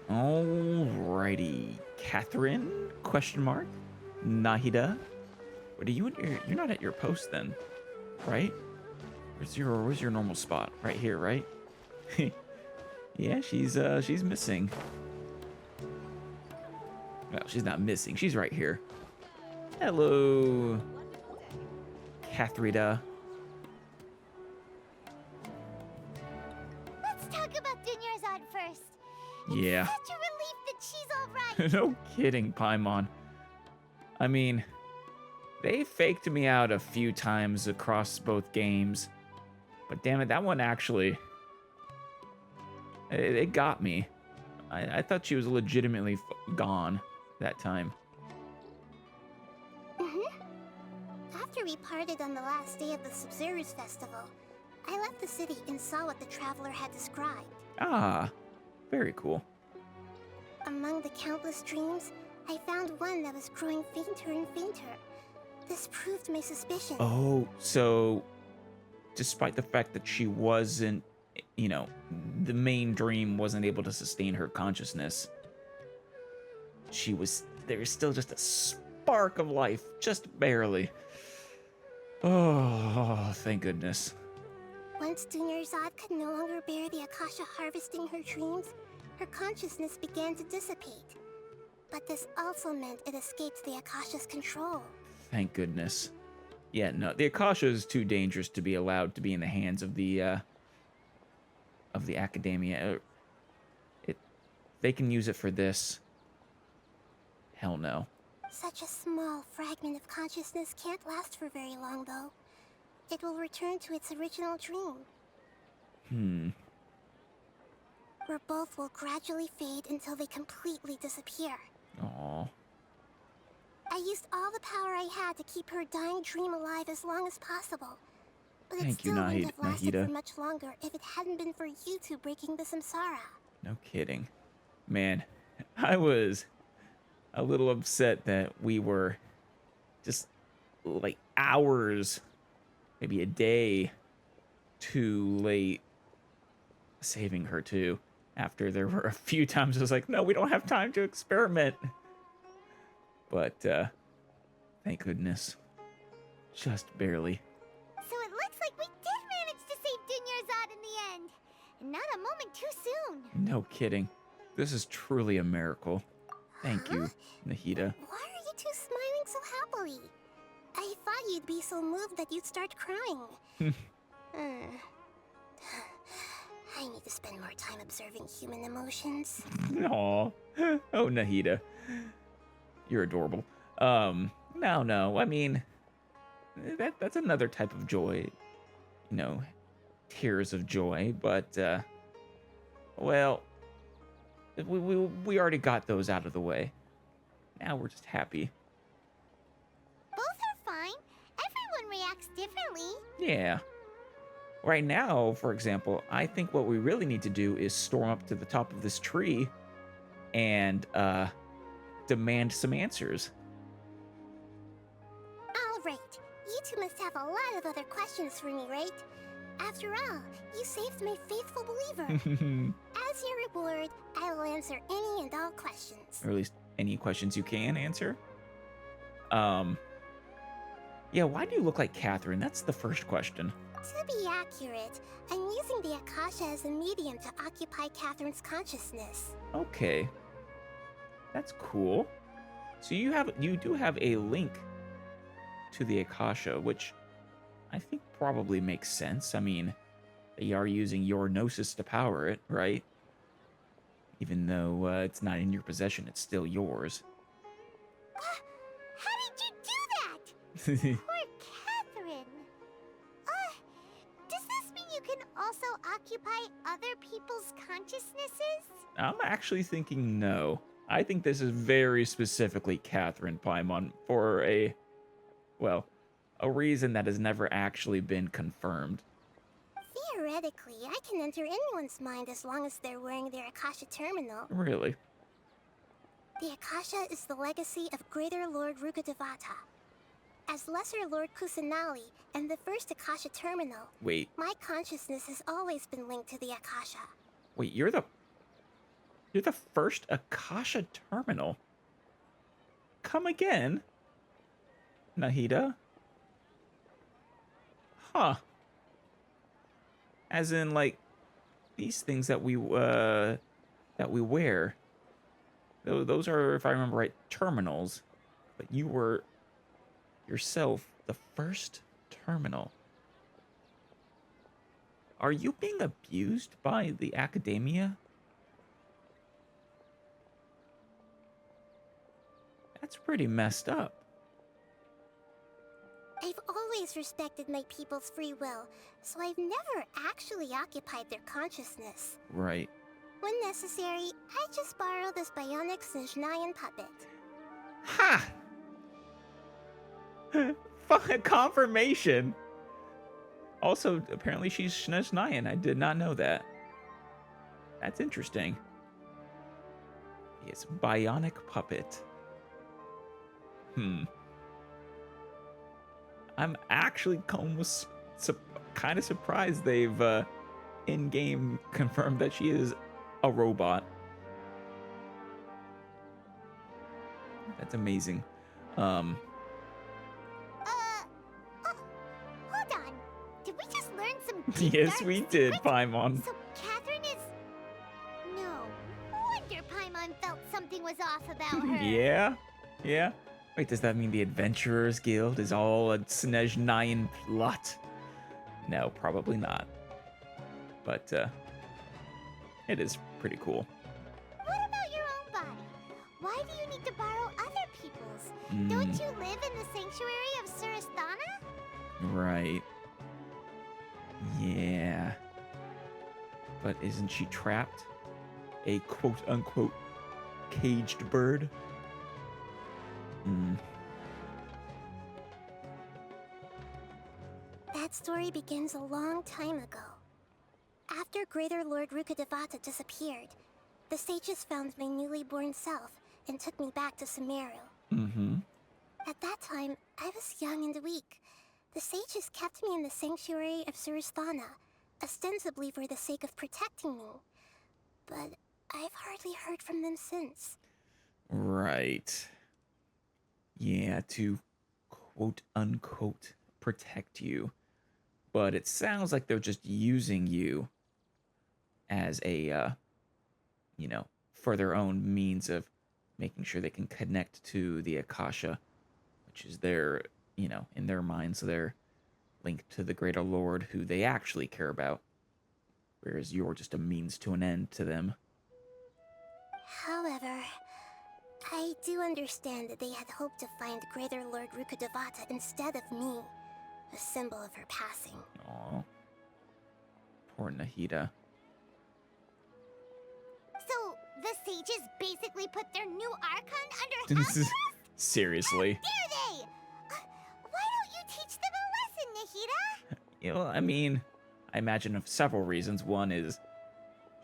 Alrighty. Katheryne? Question mark? Nahida? What are you? You're not at your post then, right? Where's your normal spot? Right here, right? Yeah, she's missing. Well, she's not missing. She's right here. Hello, Kathrida. Let's talk about Dunyarzad first. Yeah. It's such a relief that she's alright. No kidding, Paimon. I mean, they faked me out a few times across both games. But damn it, that one actually... It got me. I thought she was legitimately gone that time. After we parted on the last day of the Subzerus Festival, I left the city and saw what the traveler had described. Ah, very cool. Among the countless dreams, I found one that was growing fainter and fainter. This proved my suspicion. Oh, so despite the fact that she wasn't, you know, the main dream wasn't able to sustain her consciousness, there was still just a spark of life, just barely. Oh, thank goodness. Once Dunyarzad could no longer bear the Akasha harvesting her dreams, her consciousness began to dissipate. But this also meant it escaped the Akasha's control. Thank goodness. Yeah, no, the Akasha is too dangerous to be allowed to be in the hands of the Akademiya. They can use it for this. Hell no. Such a small fragment of consciousness can't last for very long, though. It will return to its original dream. Where both will gradually fade until they completely disappear. Aww. I used all the power I had to keep her dying dream alive as long as possible. But it Thank you, still wouldn't have lasted Nahida. for much longer if it hadn't been for you two breaking the samsara. No kidding. Man, I was a little upset that we were just like hours, maybe a day too late saving her too. After there were a few times I was like, no, we don't have time to experiment. But thank goodness. Just barely. So it looks like we did manage to save Dunyarzad in the end. And not a moment too soon. No kidding. This is truly a miracle. Thank you, Nahida. Why are you two smiling so happily? I thought you'd be so moved that you'd start crying. I need to spend more time observing human emotions. Aw. Oh, Nahida. You're adorable. No. I mean, that's another type of joy. You know, tears of joy. But, well, we already got those out of the way. Now we're just happy. Both are fine. Everyone reacts differently. Yeah. Right now, for example, I think what we really need to do is storm up to the top of this tree and demand some answers. All right. You two must have a lot of other questions for me, right? After all, you saved my faithful believer. As your reward, I will answer any and all questions. Or at least any questions you can answer. Yeah, why do you look like Katheryne? That's the first question. To be accurate, I'm using the Akasha as a medium to occupy Katheryne's consciousness. Okay. That's cool. So you do have a link to the Akasha, which I think probably makes sense. I mean, they are using your gnosis to power it, right? Even though it's not in your possession, it's still yours. How did you do that? Poor Katheryne. Does this mean you can also occupy other people's consciousnesses? I'm actually thinking no. I think this is very specifically Katheryne Paimon for a reason that has never actually been confirmed. Theoretically, I can enter anyone's mind as long as they're wearing their Akasha terminal. Really? The Akasha is the legacy of Greater Lord Rukkhadevata. As Lesser Lord Kusanali and the first Akasha terminal, Wait, my consciousness has always been linked to the Akasha. you're You're the first Akasha terminal. Come again? Nahida? Huh. As in, like, these things that we wear. Those are, if I remember right, terminals. But you were yourself the first terminal. Are you being abused by the Akademiya? That's pretty messed up. I've always respected my people's free will, so I've never actually occupied their consciousness. Right. When necessary, I just borrow this bionic Snezhnayan puppet. Ha! Fucking confirmation. Also, apparently she's Snezhnayan. I did not know that. That's interesting. Yes, bionic puppet. I'm actually almost kind of surprised they've in-game confirmed that she is a robot. That's amazing. Hold on. Did we just learn some deep Yes, dark we did, secret? Paimon. So Katheryne is... No wonder Paimon felt something was off about her. Yeah? Yeah? Wait, does that mean the Adventurers Guild is all a Snezhnayan plot? No, probably not. But, it is pretty cool. What about your own body? Why do you need to borrow other people's? Don't you live in the sanctuary of Surasthana? Right. Yeah. But isn't she trapped? A quote-unquote caged bird? That story begins a long time ago. After Greater Lord Rukkhadevata disappeared, the sages found my newly born self and took me back to Sumeru. At that time, I was young and weak. The sages kept me in the sanctuary of Surasthana, ostensibly for the sake of protecting me. But I've hardly heard from them since. Right. Yeah, to quote-unquote protect you. But it sounds like they're just using you as a, for their own means of making sure they can connect to the Akasha, which is their, in their minds, they're linked to the Greater Lord who they actually care about. Whereas you're just a means to an end to them. However, I do understand that they had hoped to find Greater Lord Rukkhadevata instead of me, a symbol of her passing. Aw. Poor Nahida. So, the sages basically put their new Archon under house arrest? Seriously. Dare they? Why don't you teach them a lesson, Nahida? I mean, I imagine of several reasons. One is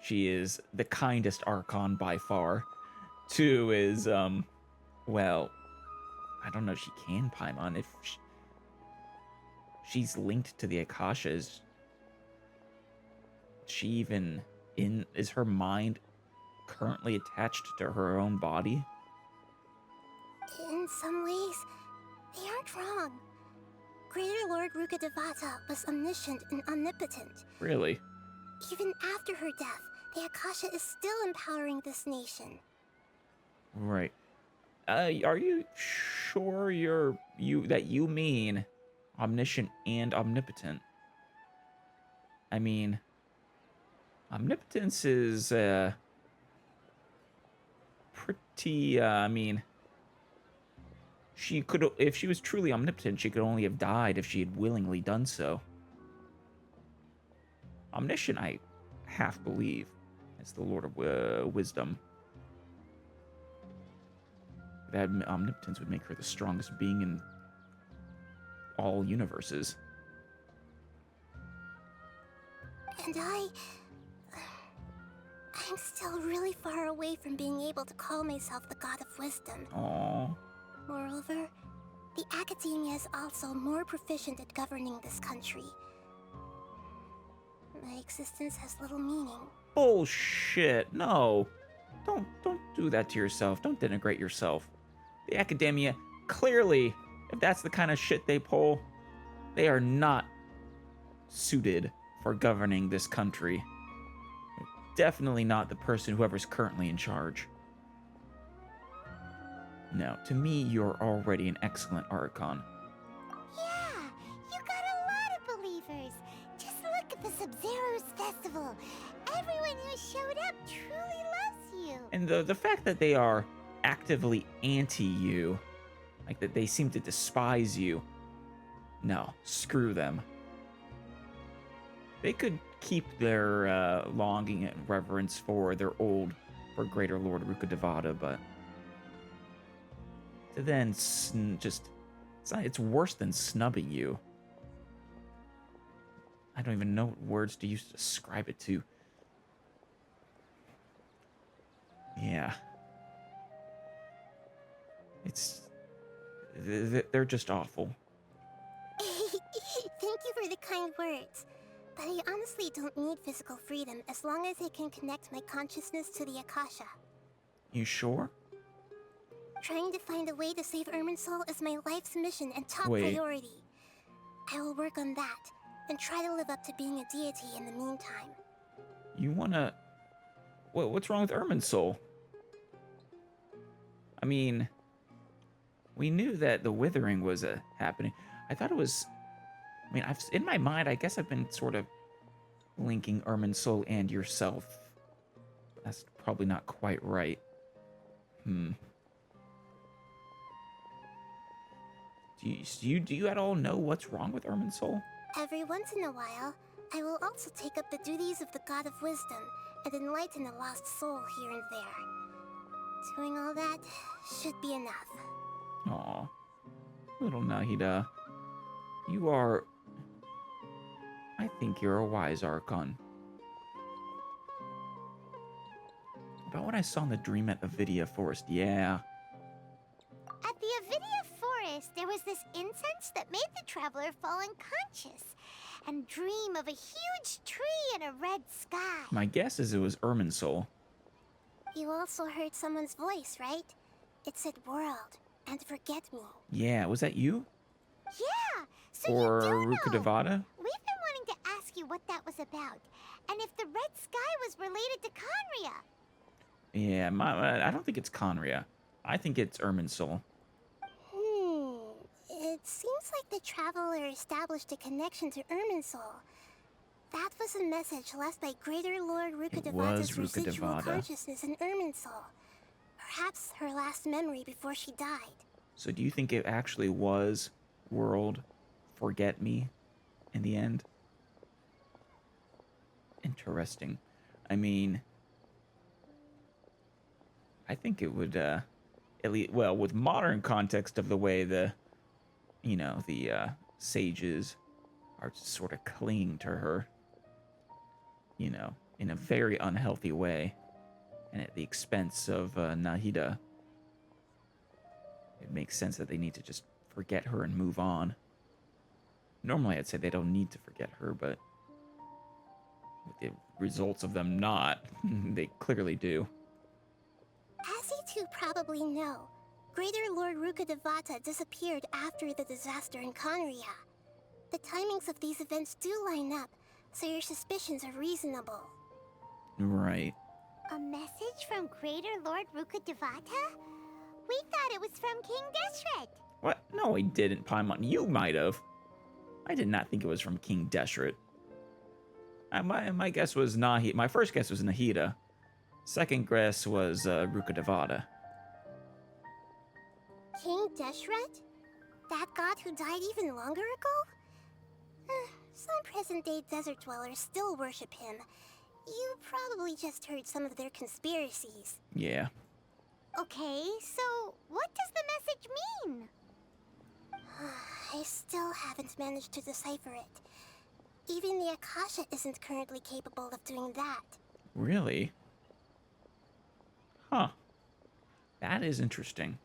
she is the kindest Archon by far. Two is, well, I don't know if she can, Paimon. If she's linked to the Akasha, is she even is her mind currently attached to her own body? In some ways, they aren't wrong. Greater Lord Rukkhadevata was omniscient and omnipotent. Really? Even after her death, the Akasha is still empowering this nation. Right. Are you sure that you mean omniscient and omnipotent? I mean, omnipotence is pretty. I mean, she could, if she was truly omnipotent, she could only have died if she had willingly done so. Omniscient, I half believe, is the Lord of Wisdom. That omnipotence would make her the strongest being in all universes. And I'm still really far away from being able to call myself the God of Wisdom. Aww. Moreover, the Akademiya is also more proficient at governing this country. My existence has little meaning. Bullshit. No. don't do that to yourself. Don't denigrate yourself. The Akademiya, clearly, if that's the kind of shit they pull, they are not suited for governing this country. Definitely not the person whoever's currently in charge. No, to me, you're already an excellent Archon. Yeah, you got a lot of believers. Just look at the Sub-Zero's festival. Everyone who showed up truly loves you. And the fact that they are actively anti-you, like that they seem to despise you, no, screw them. They could keep their longing and reverence for their for Greater Lord Rukkhadevata, but to then it's worse than snubbing you. I don't even know what words to use to describe it to. Yeah. They're just awful. Thank you for the kind words. But I honestly don't need physical freedom as long as I can connect my consciousness to the Akasha. You sure? Trying to find a way to save Irminsul is my life's mission and top Wait. priority. I will work on that and try to live up to being a deity in the meantime. You wanna... What's wrong with Irminsul? I mean, we knew that the withering was happening. I thought it was... I mean, in my mind, I guess I've been sort of linking Irminsul and yourself. That's probably not quite right. Do you at all know what's wrong with Irminsul? Every once in a while, I will also take up the duties of the God of Wisdom and enlighten a lost soul here and there. Doing all that should be enough. Aw, little Nahida. You are... I think you're a wise Archon. About what I saw in the dream at Avidia Forest, yeah. At the Avidia Forest, there was this incense that made the traveler fall unconscious and dream of a huge tree and a red sky. My guess is it was Irminsul. You also heard someone's voice, right? It said world and forget me. Yeah, was that you? Yeah, so Or you do know. Rukkhadevata? We've been wanting to ask you what that was about, and if the red sky was related to Conria. Yeah, I don't think it's Conria. I think it's Irminsul. It seems like the traveler established a connection to Irminsul. That was a message left by Greater Lord Rukkhadevata's residual Rukkhadevata. consciousness in Irminsul. Perhaps her last memory before she died. So do you think it actually was World Forget Me in the end? Interesting. I mean, I think it would, at least, well, with modern context of the way the sages are sort of clinging to her, in a very unhealthy way, and at the expense of Nahida. It makes sense that they need to just forget her and move on. Normally, I'd say they don't need to forget her, but with the results of them not, they clearly do. As you two probably know, Greater Lord Rukkhadevata disappeared after the disaster in Conria. The timings of these events do line up, so your suspicions are reasonable. Right. A message from Greater Lord Rukkhadevata? We thought it was from King Deshret. What? No, I didn't, Paimon. You might have. I did not think it was from King Deshret. My guess was Nahida. My first guess was Nahida. Second guess was Rukkhadevata. King Deshret? That god who died even longer ago? Some present-day desert dwellers still worship him. You probably just heard some of their conspiracies. Yeah. Okay, so what does the message mean? I still haven't managed to decipher it. Even the Akasha isn't currently capable of doing that. Really? Huh. That is interesting.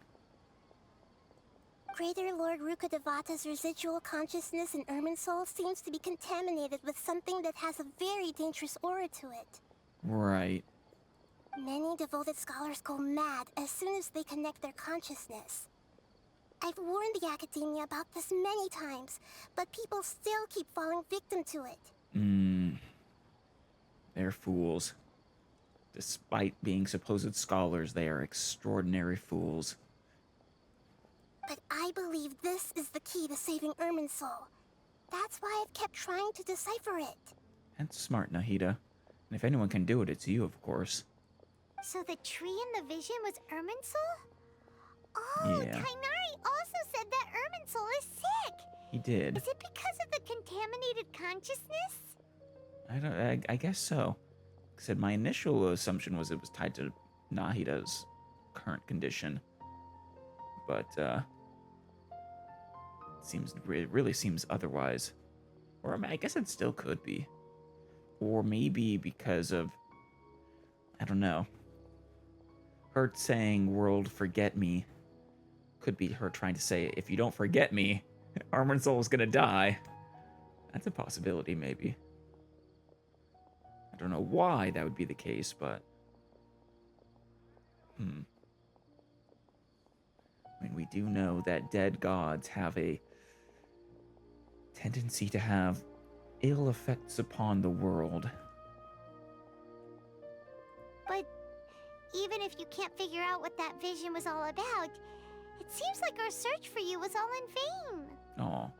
Greater Lord Rukkhadevata's residual consciousness in Irminsul seems to be contaminated with something that has a very dangerous aura to it. Right. Many devoted scholars go mad as soon as they connect their consciousness. I've warned the Akademiya about this many times, but people still keep falling victim to it. They're fools. Despite being supposed scholars, they are extraordinary fools. But I believe this is the key to saving Irminsul. That's why I've kept trying to decipher it. That's smart, Nahida. And if anyone can do it, it's you, of course. So the tree in the vision was Irminsul? Oh, Yeah. Katheryne also said that Irminsul is sick. He did. Is it because of the contaminated consciousness? I guess so. Like I said, my initial assumption was it was tied to Nahida's current condition. But, it really seems otherwise. Or I guess it still could be. Or maybe because of, I don't know. Her saying, "World, forget me," could be her trying to say, if you don't forget me, Irminsul is gonna die. That's a possibility, maybe. I don't know why that would be the case, but... I mean, we do know that dead gods have a tendency to have ill effects upon the world. But even if you can't figure out what that vision was all about, it seems like our search for you was all in vain. Oh,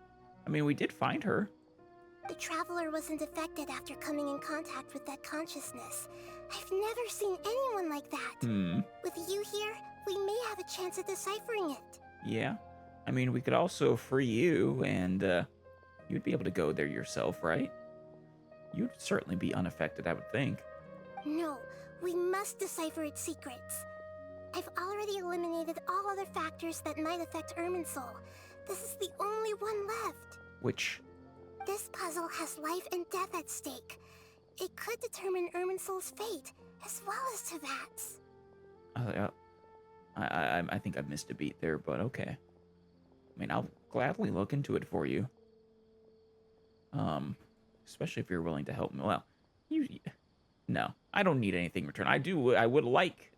I mean, we did find her. The Traveler wasn't affected after coming in contact with that consciousness. I've never seen anyone like that. With you here, we may have a chance at deciphering it. Yeah. I mean, we could also free you, and you'd be able to go there yourself, right? You'd certainly be unaffected, I would think. No, we must decipher its secrets. I've already eliminated all other factors that might affect Irminsul. This is the only one left. Which? This puzzle has life and death at stake. It could determine Irminsul's fate, as well as Teyvat's. I think I've missed a beat there, but okay. I mean, I'll gladly look into it for you. Especially if you're willing to help me. Well, no, I don't need anything in return. I would like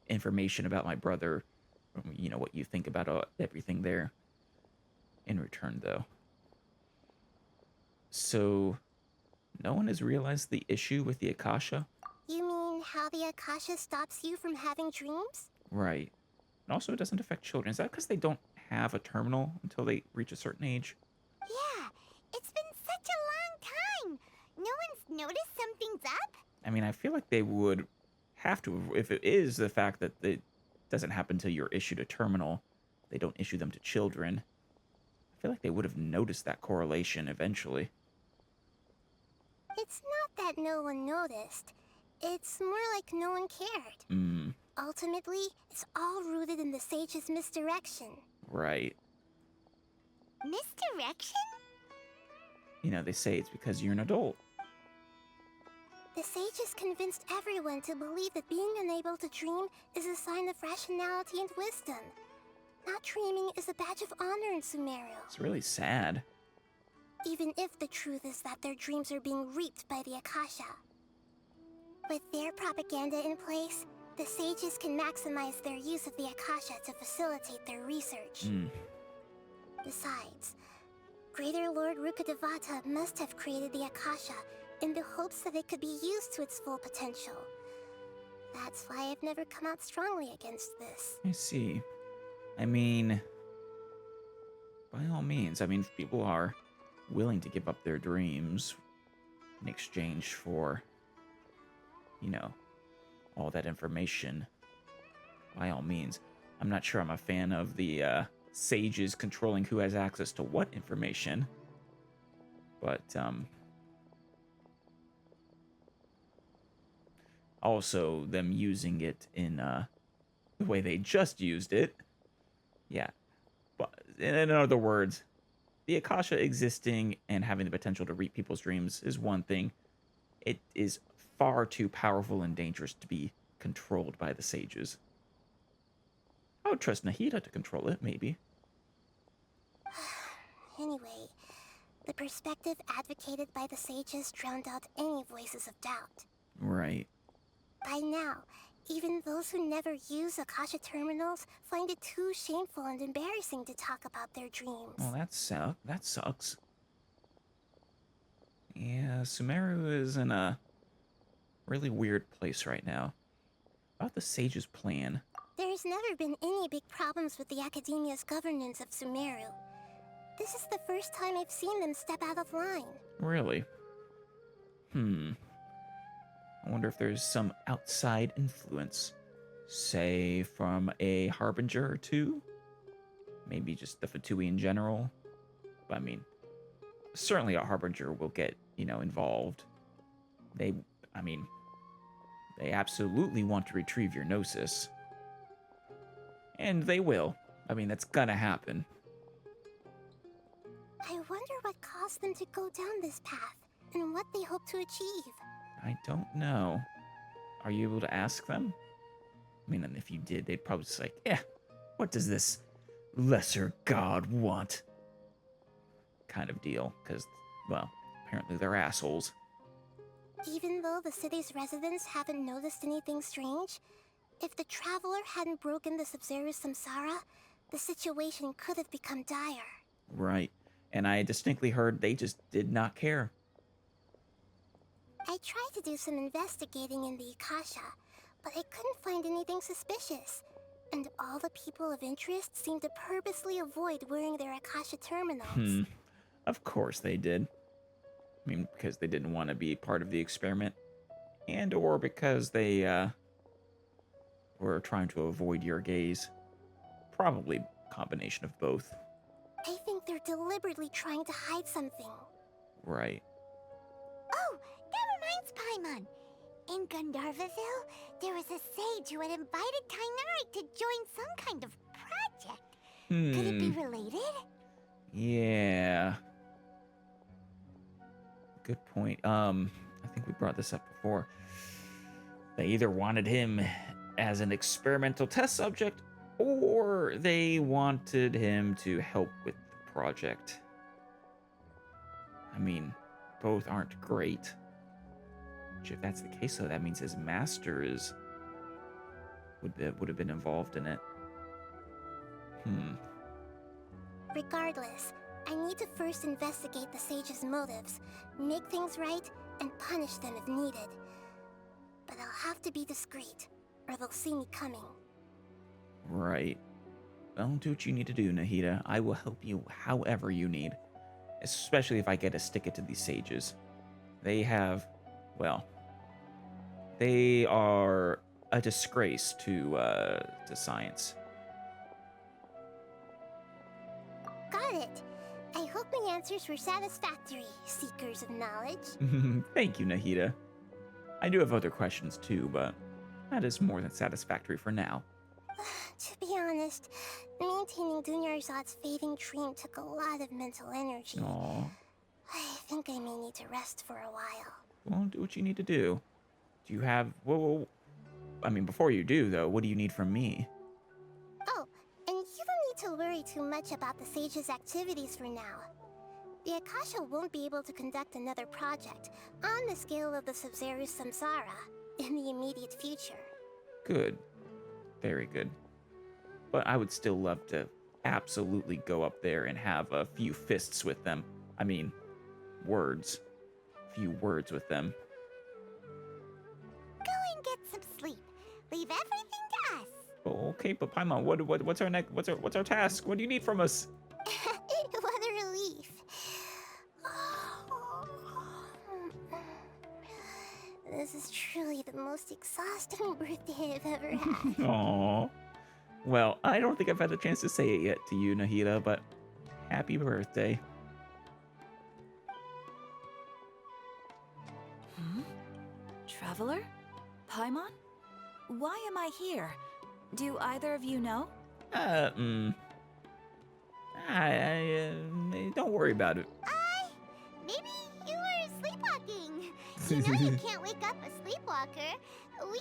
information about my brother. You know, what you think about everything there. In return, though. So, no one has realized the issue with the Akasha? You mean how the Akasha stops you from having dreams? Right. And also, it doesn't affect children. Is that because they don't have a terminal until they reach a certain age? Yeah, it's been such a long time. No one's noticed something's up? I mean, I feel like they would have to, if it is the fact that it doesn't happen until you're issued a terminal, they don't issue them to children. I feel like they would have noticed that correlation eventually. It's not that no one noticed. It's more like no one cared. Ultimately, it's all rooted in the sage's misdirection. Right. Misdirection? You know, they say it's because you're an adult. The sages convinced everyone to believe that being unable to dream is a sign of rationality and wisdom. Not dreaming is a badge of honor in Sumeru. It's really sad. Even if the truth is that their dreams are being reaped by the Akasha. With their propaganda in place, the sages can maximize their use of the Akasha to facilitate their research. Besides, Greater Lord Rukkhadevata must have created the Akasha in the hopes that it could be used to its full potential. That's why I've never come out strongly against this. I see. I mean, by all means, I mean, if people are willing to give up their dreams in exchange for, you know, all that information, by all means. I'm not sure I'm a fan of the sages controlling who has access to what information, but also them using it in the way they just used it. Yeah, but in other words, the Akasha existing and having the potential to reap people's dreams is one thing. It is far too powerful and dangerous to be controlled by the sages. I would trust Nahida to control it, maybe. Anyway, the perspective advocated by the sages drowned out any voices of doubt. Right. By now, Even those who never use Akasha terminals find it too shameful and embarrassing to talk about their dreams. Well, that sucks. Yeah, Sumeru is in a really weird place right now. About the Sage's plan. There's never been any big problems with the Akademiya's governance of Sumeru. This is the first time I've seen them step out of line. Really? I wonder if there's some outside influence. Say, from a Harbinger or two? Maybe just the Fatui in general? But I mean, certainly a Harbinger will get, involved. They absolutely want to retrieve your Gnosis. And they will. I mean, that's gonna happen. I wonder what caused them to go down this path, and what they hope to achieve. I don't know. Are you able to ask them? I mean, and if you did, they'd probably just like, what does this lesser god want? Kind of deal, because, well, apparently they're assholes. Even though the city's residents haven't noticed anything strange, if the Traveler hadn't broken the Sub-Zero Samsara, the situation could have become dire. Right. And I distinctly heard they just did not care. I tried to do some investigating in the Akasha, but I couldn't find anything suspicious. And all the people of interest seemed to purposely avoid wearing their Akasha terminals. Of course they did. I mean, because they didn't want to be part of the experiment. And or because they, were trying to avoid your gaze. Probably a combination of both. I think they're deliberately trying to hide something. Right. Oh, that reminds Paimon. In Gandharvaville, there was a sage who had invited Katheryne to join some kind of project. Could it be related? Yeah. Good point. I think we brought this up before. They either wanted him as an experimental test subject, or they wanted him to help with the project. I mean, both aren't great. Which, if that's the case, though, that means his master would have been involved in it. Regardless, I need to first investigate the sage's motives, make things right, and punish them if needed. But I'll have to be discreet, or they'll see me coming. Right. Well, do what you need to do, Nahida. I will help you however you need. Especially if I get to stick it to these sages. They have, well, they are a disgrace to science. Got it. I hope my answers were satisfactory, seekers of knowledge. Thank you, Nahida. I do have other questions too, but that is more than satisfactory for now. To be honest, maintaining Dunyarzad's fading dream took a lot of mental energy. Aww. I think I may need to rest for a while. Well, do what you need to do. Do you have... Whoa. I mean, before you do, though, what do you need from me? Oh, and you don't need to worry too much about the sage's activities for now. The Akasha won't be able to conduct another project on the scale of the Sub-Zero Samsara in the immediate future. Good. Very good. But I would still love to absolutely go up there and have a few fists with them. I mean, words. A few words with them. Go and get some sleep. Leave everything to us. Oh, okay, but Paimon, what's our task? What do you need from us? What a relief. This is truly the most exhausting birthday I've ever had. Aww. Well, I don't think I've had the chance to say it yet to you, Nahida, but happy birthday. Traveler? Paimon? Why am I here? Do either of you know? Don't worry about it. Maybe you were sleepwalking. You know you can't wake up a sleepwalker. We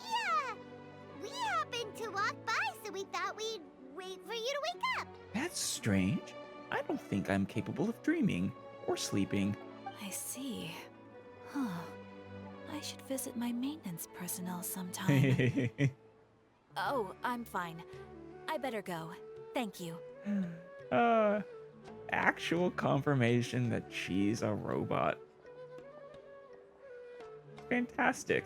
happened to walk by, so we thought we'd wait for you to wake up. That's strange. I don't think I'm capable of dreaming or sleeping. I see. Huh. I should visit my maintenance personnel sometime. Oh, I'm fine. I better go. Thank you. Actual confirmation that she's a robot. Fantastic.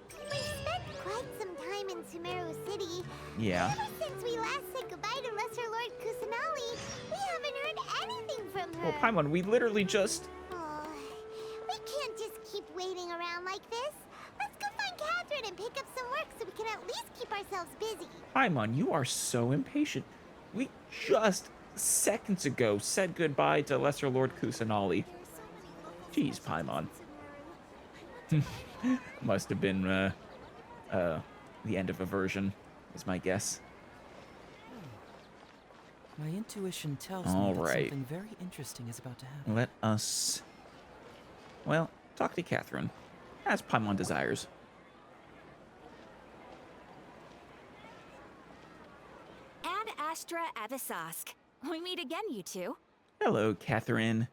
We spent quite some time in Sumeru City. Yeah. Ever since we last said goodbye to Lesser Lord Kusanali, we haven't heard anything from her. Well, Paimon, we literally just... Oh, we can't just keep waiting around like this. Let's go find Katheryne and pick up some work so we can at least keep ourselves busy. Paimon, you are so impatient. We just seconds ago said goodbye to Lesser Lord Kusanali. Jeez, Paimon. Must have been the end of a version, is my guess. My intuition tells All me that right. something very interesting is about to happen. Let us, well, talk to Katheryne, as Paimon desires. Ad Astra Abyssosque. We meet again, you two. Hello, Katheryne.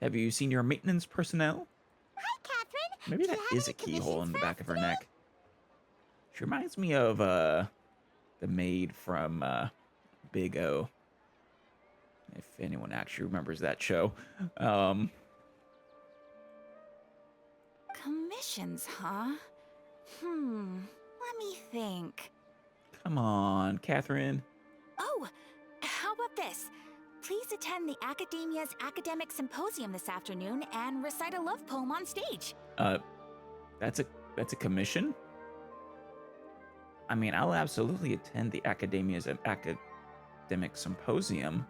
Have you seen your maintenance personnel? Hi, Katheryne. Maybe Do you that have is a any keyhole in commissions the for back us of her today? neck. She reminds me of the maid from Big O. If anyone actually remembers that show. Commissions, huh? Let me think. Come on, Katheryne. Oh, how about this? Please attend the Akademiya's Academic Symposium this afternoon and recite a love poem on stage. That's a commission? I mean, I'll absolutely attend the Akademiya's Academic Symposium,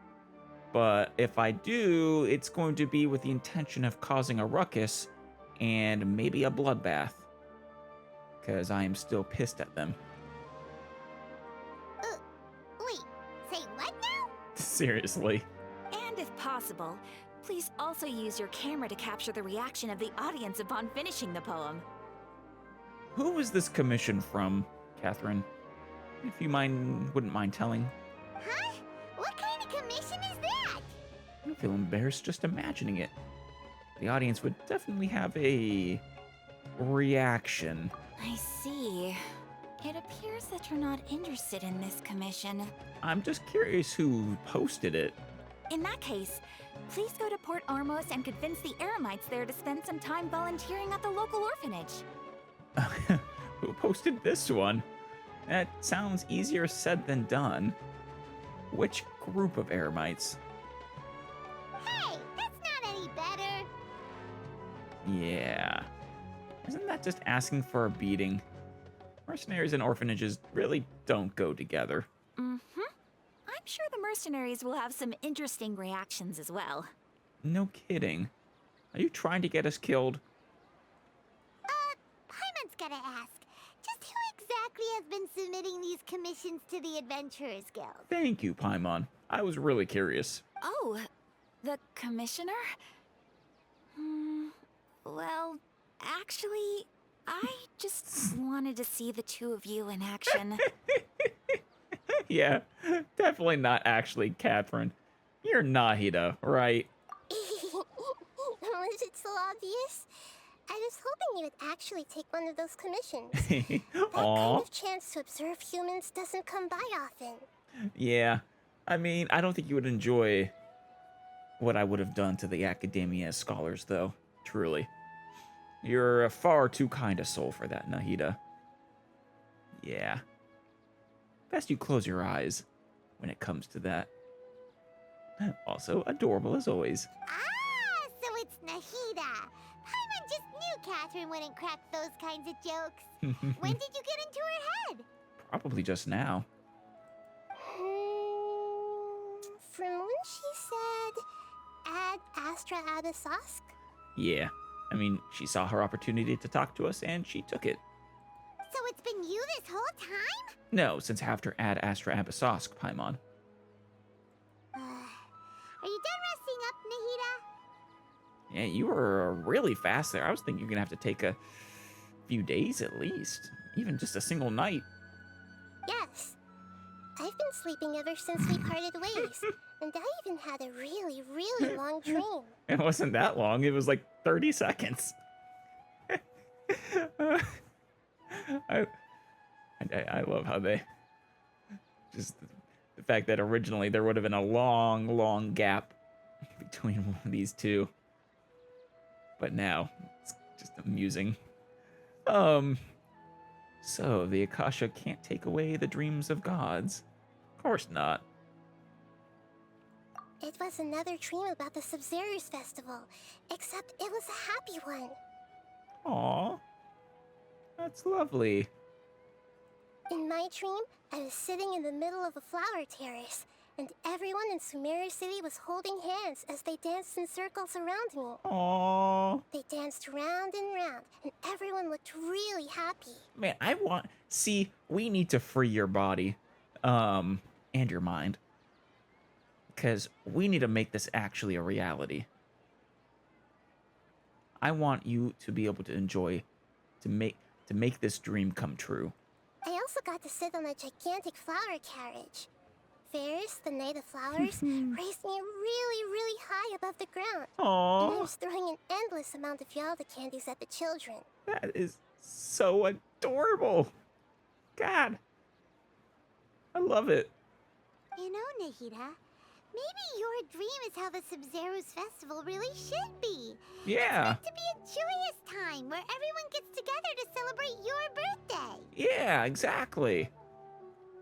but if I do, it's going to be with the intention of causing a ruckus and maybe a bloodbath, because I am still pissed at them. Wait, say what now? Seriously. And if possible, please also use your camera to capture the reaction of the audience upon finishing the poem. Who is this commission from, Katheryne? If you wouldn't mind telling. Huh? What kind of commission is that? I feel embarrassed just imagining it. The audience would definitely have a reaction. I see. It appears that you're not interested in this commission. I'm just curious who posted it. In that case, please go to Port Armos and convince the Eremites there to spend some time volunteering at the local orphanage. Who posted this one? That sounds easier said than done. Which group of Eremites? Hey, that's not any better. Yeah. Isn't that just asking for a beating? Mercenaries and orphanages really don't go together. I'm sure the mercenaries will have some interesting reactions as well. No kidding. Are you trying to get us killed? Paimon's gotta ask. Just who exactly has been submitting these commissions to the Adventurers Guild? Thank you, Paimon. I was really curious. Oh, the commissioner? Well, actually, I just wanted to see the two of you in action. Yeah, definitely not actually Katheryne. You're Nahida, right? Was it so obvious? I was hoping you would actually take one of those commissions. That kind Aw. of chance to observe humans doesn't come by often. Yeah. I mean, I don't think you would enjoy what I would have done to the Akademiya scholars, though. Truly. You're a far too kind a soul for that, Nahida. Yeah. Best you close your eyes when it comes to that. Also, adorable as always. Ah, so it's Nahida. Paimon just knew Katheryne wouldn't crack those kinds of jokes. When did you get into her head? Probably just now. From when she said, Ad Astra Abyssosque? Yeah. I mean, she saw her opportunity to talk to us, and she took it. So it's been you this whole time? No, since after Ad Astra Abyssosque, Paimon. Are you done resting up, Nahida? Yeah, you were really fast there. I was thinking you're gonna have to take a few days at least. Even just a single night. Yes. I've been sleeping ever since we parted ways. And I even had a really, really long dream. It wasn't that long. It was like 30 seconds. I love how they just the fact that originally there would have been a long gap between these two, but now it's just amusing. So the Akasha can't take away the dreams of gods. Of course not. It was another dream about the Sub-Zero's festival, except it was a happy one. Aw, that's lovely. In my dream, I was sitting in the middle of a flower terrace, and everyone in Sumeru City was holding hands as they danced in circles around me. Aw. They danced round and round, and everyone looked really happy. Man, see, we need to free your body, and your mind. Because we need to make this actually a reality. I want you to be able to enjoy, to make this dream come true. I also got to sit on a gigantic flower carriage. Ferris, the Knight of Flowers, raised me really high above the ground. Aww. And I was throwing an endless amount of Yalda candies at the children. That is so adorable. God. I love it. You know, Nahida, maybe your dream is how the Sub-Zero's festival really should be. Yeah. It's meant to be a joyous time where everyone gets together to celebrate your birthday. Yeah, exactly.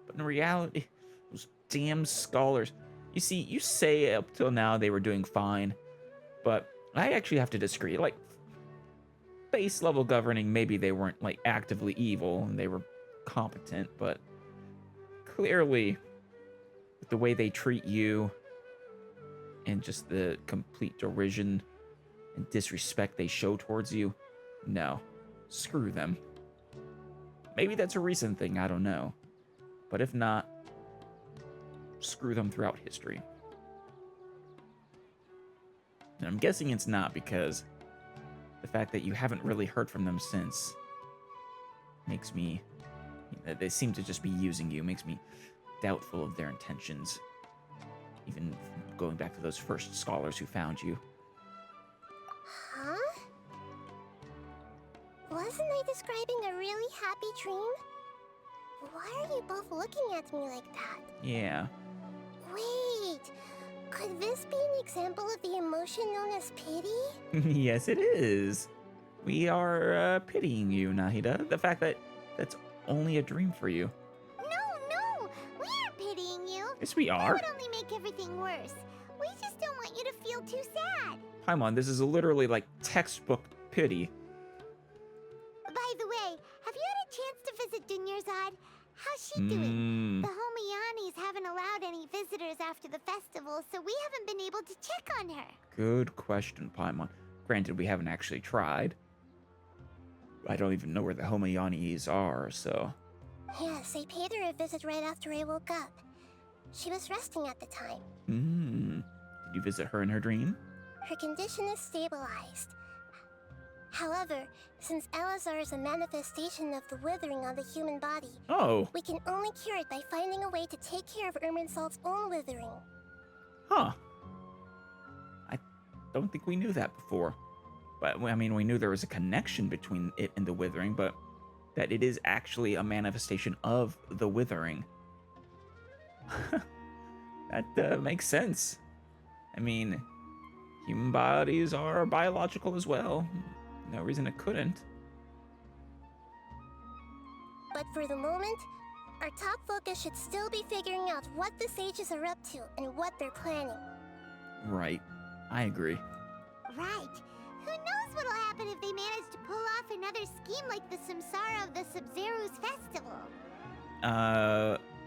But in reality, those damn scholars. You see, you say up till now they were doing fine, but I actually have to disagree. Like, base level governing, maybe they weren't like actively evil and they were competent, but clearly with the way they treat you and just the complete derision and disrespect they show towards you, no, screw them. Maybe that's a recent thing, I don't know. But if not, screw them throughout history. And I'm guessing it's not because the fact that you haven't really heard from them since makes me... They seem to just be using you, makes me doubtful of their intentions. Even going back to those first scholars who found you. Huh? Wasn't I describing a really happy dream? Why are you both looking at me like that? Yeah. Wait, could this be an example of the emotion known as pity? Yes, it is. We are pitying you, Nahida. The fact that that's only a dream for you. No, we aren't pitying you. Yes, we That are. would only make everything worse. We just don't want you to feel too sad. Paimon, this is literally like textbook pity. By the way, have you had a chance to visit Dunyarzad? How's she doing? The Homayanis haven't allowed any visitors after the festival, so we haven't been able to check on her. Good question, Paimon. Granted, we haven't actually tried. I don't even know where the Homayanis are, so... Yes, I paid her a visit right after I woke up. She was resting at the time. Did you visit her in her dream? Her condition is stabilized. However, since Elazar is a manifestation of the withering on the human body, Oh. we can only cure it by finding a way to take care of Irminsul's own withering. Huh. I don't think we knew that before. But, I mean, we knew there was a connection between it and the withering, but that it is actually a manifestation of the withering. That makes sense. I mean, human bodies are biological as well. No reason it couldn't. But for the moment, our top focus should still be figuring out what the sages are up to and what they're planning. Right. I agree. Right. Who knows what'll happen if they manage to pull off another scheme like the Samsara of the Sub-Zero's festival?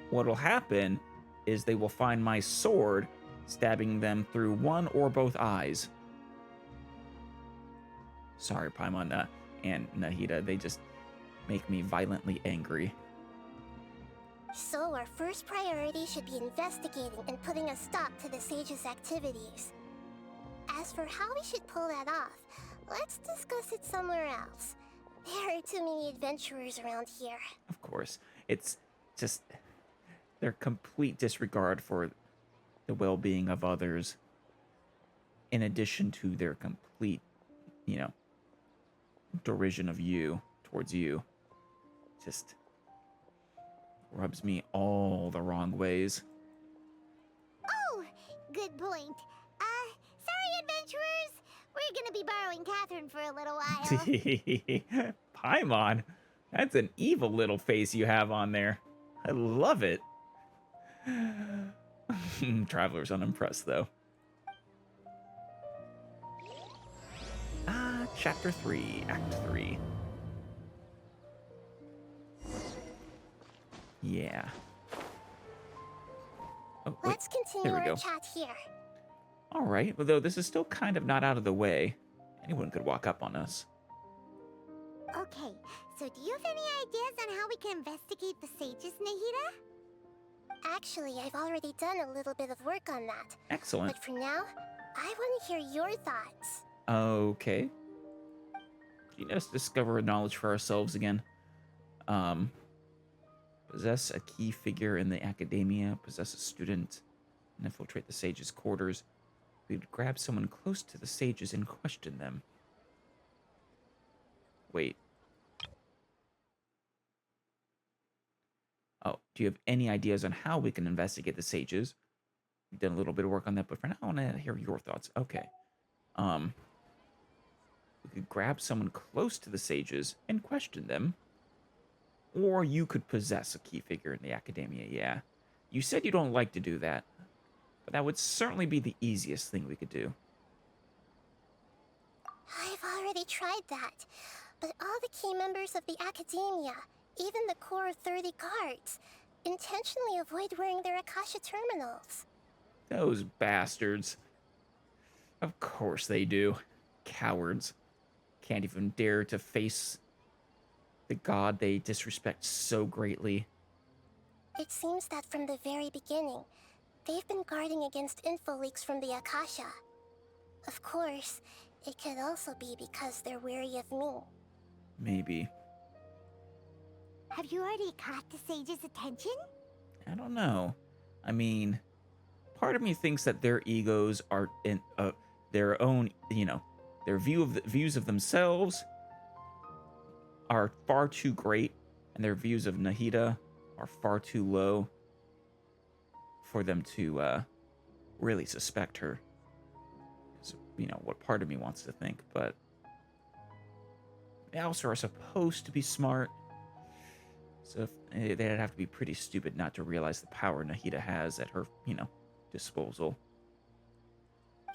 What'll happen is they will find my sword stabbing them through one or both eyes. Sorry, Paimon and Nahida, they just make me violently angry. So our first priority should be investigating and putting a stop to the sages' activities. As for how we should pull that off, let's discuss it somewhere else. There are too many adventurers around here. Of course, it's just their complete disregard for the well-being of others, in addition to their complete, derision of you, towards you. Just, rubs me all the wrong ways. Oh, good point. Sorry, adventurers. We're gonna be borrowing Katheryne for a little while. Paimon, that's an evil little face you have on there. I love it. Traveler's unimpressed, though. Chapter 3, Act 3. Yeah. Oh, wait. Let's continue There we our go. chat here. All right, although this is still kind of not out of the way. Anyone could walk up on us. Okay, so do you have any ideas on how we can investigate the sages, Nahida? Actually, I've already done a little bit of work on that. Excellent. But for now, I want to hear your thoughts. Okay. Let's discover knowledge for ourselves again. Possess a key figure in the Akademiya, possess a student, and infiltrate the sage's quarters. We'd grab someone close to the sages and question them. Wait. Oh, do you have any ideas on how we can investigate the sages? We've done a little bit of work on that, but for now, I want to hear your thoughts. Okay. We could grab someone close to the sages and question them. Or you could possess a key figure in the Akademiya, yeah. You said you don't like to do that, but that would certainly be the easiest thing we could do. I've already tried that, but all the key members of the Akademiya, even the core 30 guards, intentionally avoid wearing their Akasha terminals. Those bastards. Of course they do. Cowards. Can't even dare to face the god they disrespect so greatly. It seems that from the very beginning, they've been guarding against info leaks from the Akasha. Of course, it could also be because they're wary of me. Maybe. Have you already caught the sage's attention? I don't know. I mean, part of me thinks that their egos are in their own, their views of themselves are far too great, and their views of Nahida are far too low for them to really suspect her. Is, what part of me wants to think, but they also are supposed to be smart. So they'd have to be pretty stupid not to realize the power Nahida has at her, disposal.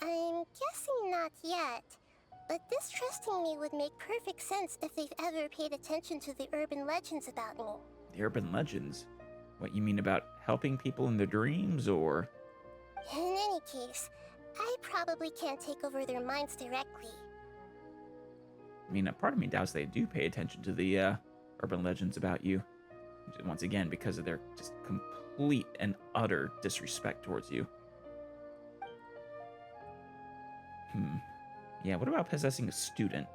I'm guessing not yet, but distrusting me would make perfect sense if they've ever paid attention to the urban legends about me. The urban legends? What you mean about helping people in their dreams, or? In any case, I probably can't take over their minds directly. I mean, a part of me doubts they do pay attention to the urban legends about you. Once again, because of their just complete and utter disrespect towards you. Yeah, what about possessing a student?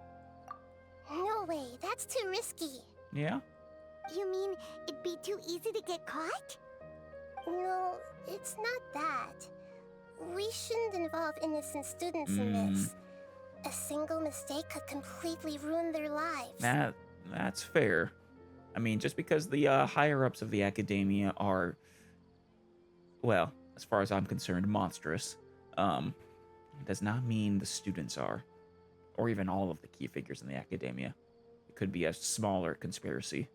No way, that's too risky. Yeah? You mean it'd be too easy to get caught? No, it's not that. We shouldn't involve innocent students in this. A single mistake could completely ruin their lives. That's fair. I mean, just because the higher-ups of the Akademiya are, well, as far as I'm concerned, monstrous, does not mean the students are, or even all of the key figures in the Akademiya. It could be a smaller conspiracy,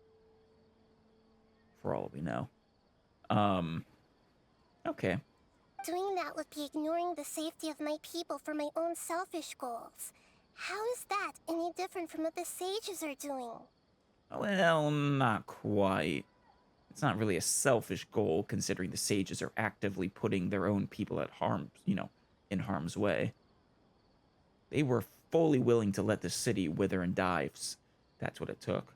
for all we know. Okay. Doing that would be ignoring the safety of my people for my own selfish goals. How is that any different from what the sages are doing? Well, not quite. It's not really a selfish goal, considering the sages are actively putting their own people at in harm's way. They were fully willing to let the city wither and die if that's what it took.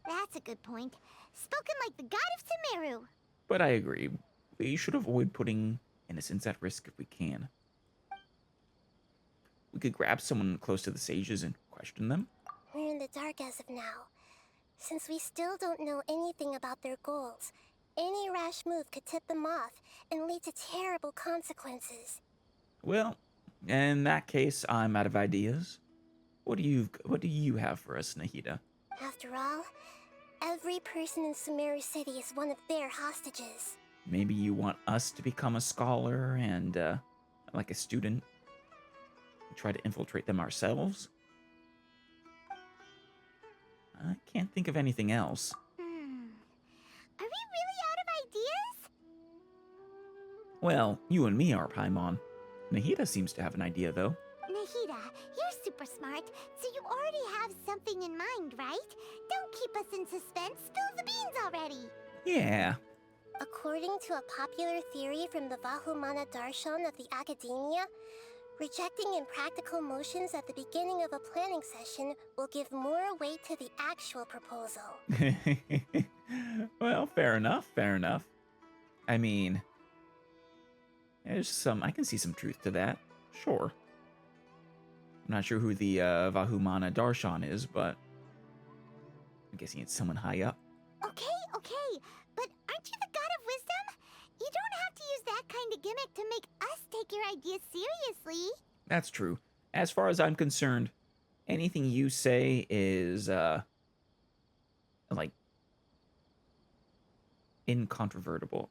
That's a good point. Spoken like the god of Sumeru. But I agree. We should avoid putting innocents at risk if we can. We could grab someone close to the sages and question them. We're in the dark as of now. Since we still don't know anything about their goals, any rash move could tip them off and lead to terrible consequences. Well, in that case, I'm out of ideas. What do you have for us, Nahida? After all, every person in Sumeru City is one of their hostages. Maybe you want us to become a scholar and, like a student, try to infiltrate them ourselves? I can't think of anything else. Are we really out of ideas? Well, you and me are, Paimon. Nahida seems to have an idea, though. Nahida, you're super smart, so you already have something in mind, right? Don't keep us in suspense. Spill the beans already. Yeah. According to a popular theory from the Vahumana Darshan of the Akademiya, rejecting impractical motions at the beginning of a planning session will give more weight to the actual proposal. Well, fair enough, fair enough. I mean, I can see some truth to that. Sure. I'm not sure who the Vahumana Darshan is, but I'm guessing it's someone high up. Okay, but aren't you the god of wisdom? You don't have to use that kind of gimmick to make us take your ideas seriously. That's true. As far as I'm concerned, anything you say is, like, incontrovertible.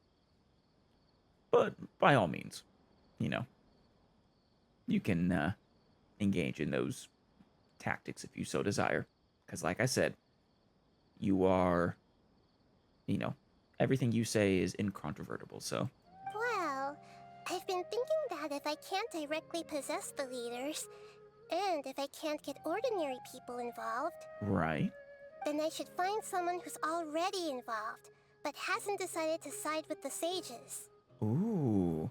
But by all means, you can engage in those tactics if you so desire. Because like I said, you are, everything you say is incontrovertible, so. Well, I've been thinking that if I can't directly possess the leaders, and if I can't get ordinary people involved, Right. then I should find someone who's already involved, but hasn't decided to side with the sages. Ooh.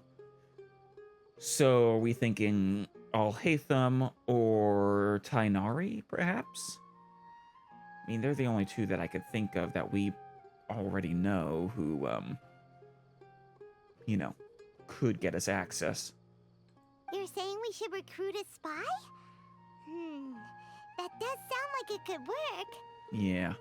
So are we thinking Alhaitham or Tainari, perhaps? I mean, they're the only two that I could think of that we already know who, could get us access. You're saying we should recruit a spy? That does sound like it could work. Yeah.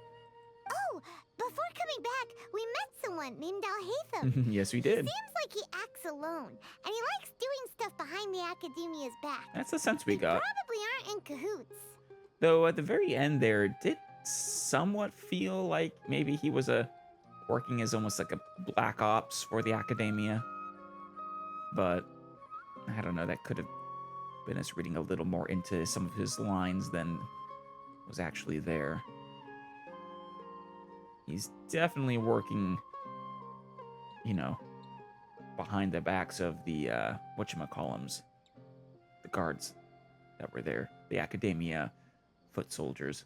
Oh, before coming back, we met someone named Alhaitham. Yes, we He did. seems like he acts alone, and he likes doing stuff behind the Akademiya's back. That's the sense we We got. probably aren't in cahoots. Though at the very end there, it did somewhat feel like maybe he was working as almost like a black ops for the Akademiya. But I don't know, that could have been us reading a little more into some of his lines than was actually there. He's definitely working, behind the backs of the, whatchamacallums, the guards that were there, the Akademiya foot soldiers.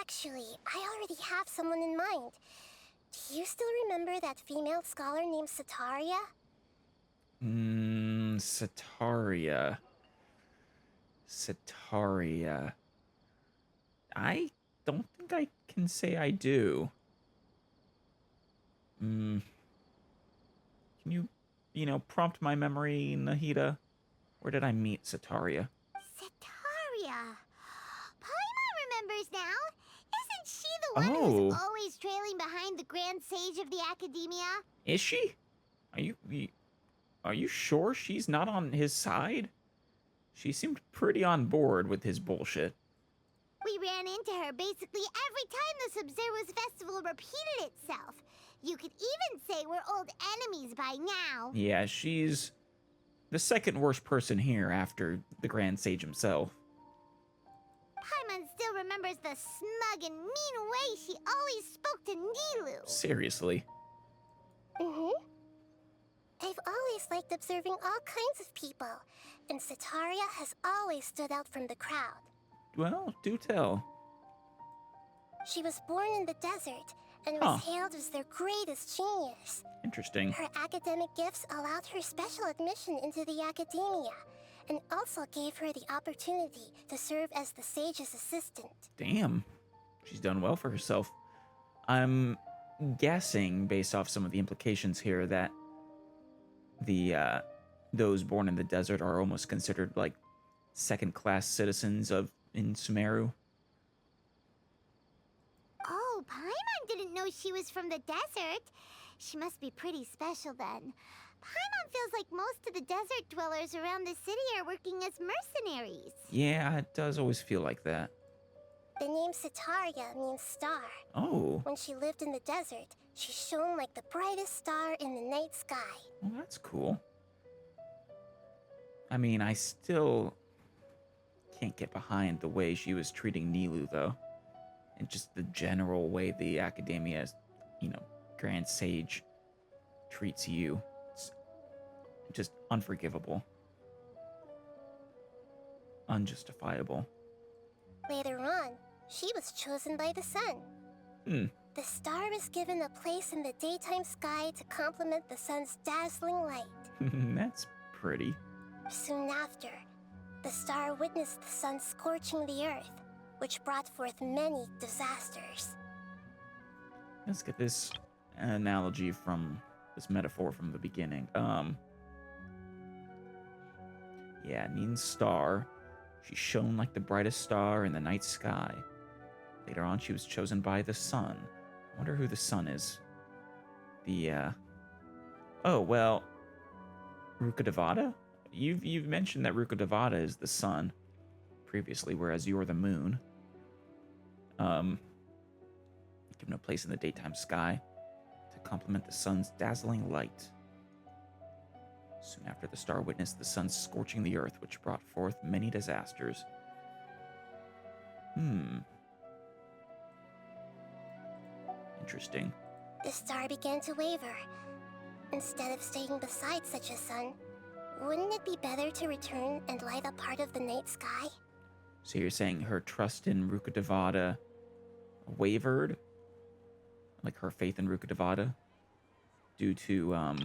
Actually, I already have someone in mind. Do you still remember that female scholar named Setaria? Setaria. Setaria. I don't think I can say I do. Can you, prompt my memory, Nahida? Where did I meet Setaria? Setaria. Paimon remembers now. Isn't she the one Oh. who's always trailing behind the Grand Sage of the Akademiya? Is she? Are you sure she's not on his side? She seemed pretty on board with his bullshit. We ran into her basically every time the Sub-Zero's festival repeated itself. You could even say we're old enemies by now. Yeah, she's the second worst person here after the Grand Sage himself. Paimon still remembers the smug and mean way she always spoke to Nilou. Seriously. I've always liked observing all kinds of people, and Setaria has always stood out from the crowd. Well, do tell. She was born in the desert and was hailed as their greatest genius. Interesting. Her academic gifts allowed her special admission into the Akademiya, and also gave her the opportunity to serve as the sage's assistant. Damn. She's done well for herself. I'm guessing, based off some of the implications here, that those born in the desert are almost considered like second-class citizens in Sumeru. Oh, Paimon didn't know she was from the desert. She must be pretty special then. Paimon feels like most of the desert dwellers around the city are working as mercenaries. Yeah, it does always feel like that. The name Setaria means star. Oh. When she lived in the desert, she shone like the brightest star in the night sky. Well, that's cool. I mean, I still can't get behind the way she was treating Nilu, though. And just the general way the Akademiya, Grand Sage treats you. It's just unforgivable. Unjustifiable. Later on, she was chosen by the sun. The star was given a place in the daytime sky to complement the sun's dazzling light. That's pretty. Soon after, the star witnessed the sun scorching the earth, which brought forth many disasters. Let's get this analogy from this metaphor from the beginning. Yeah, Nin's star. She shone like the brightest star in the night sky. Later on, she was chosen by the sun. I wonder who the sun is. Oh, well, Rukkhadevata? You've mentioned that Rukkhadevata is the sun previously, whereas you're the moon. Given a place in the daytime sky to complement the sun's dazzling light. Soon after, the star witnessed the sun scorching the earth, which brought forth many disasters. Interesting. The star began to waver. Instead of staying beside such a sun, wouldn't it be better to return and light up part of the night sky? So you're saying her trust in Rukkhadevata wavered? Like her faith in Rukkhadevata? Due to,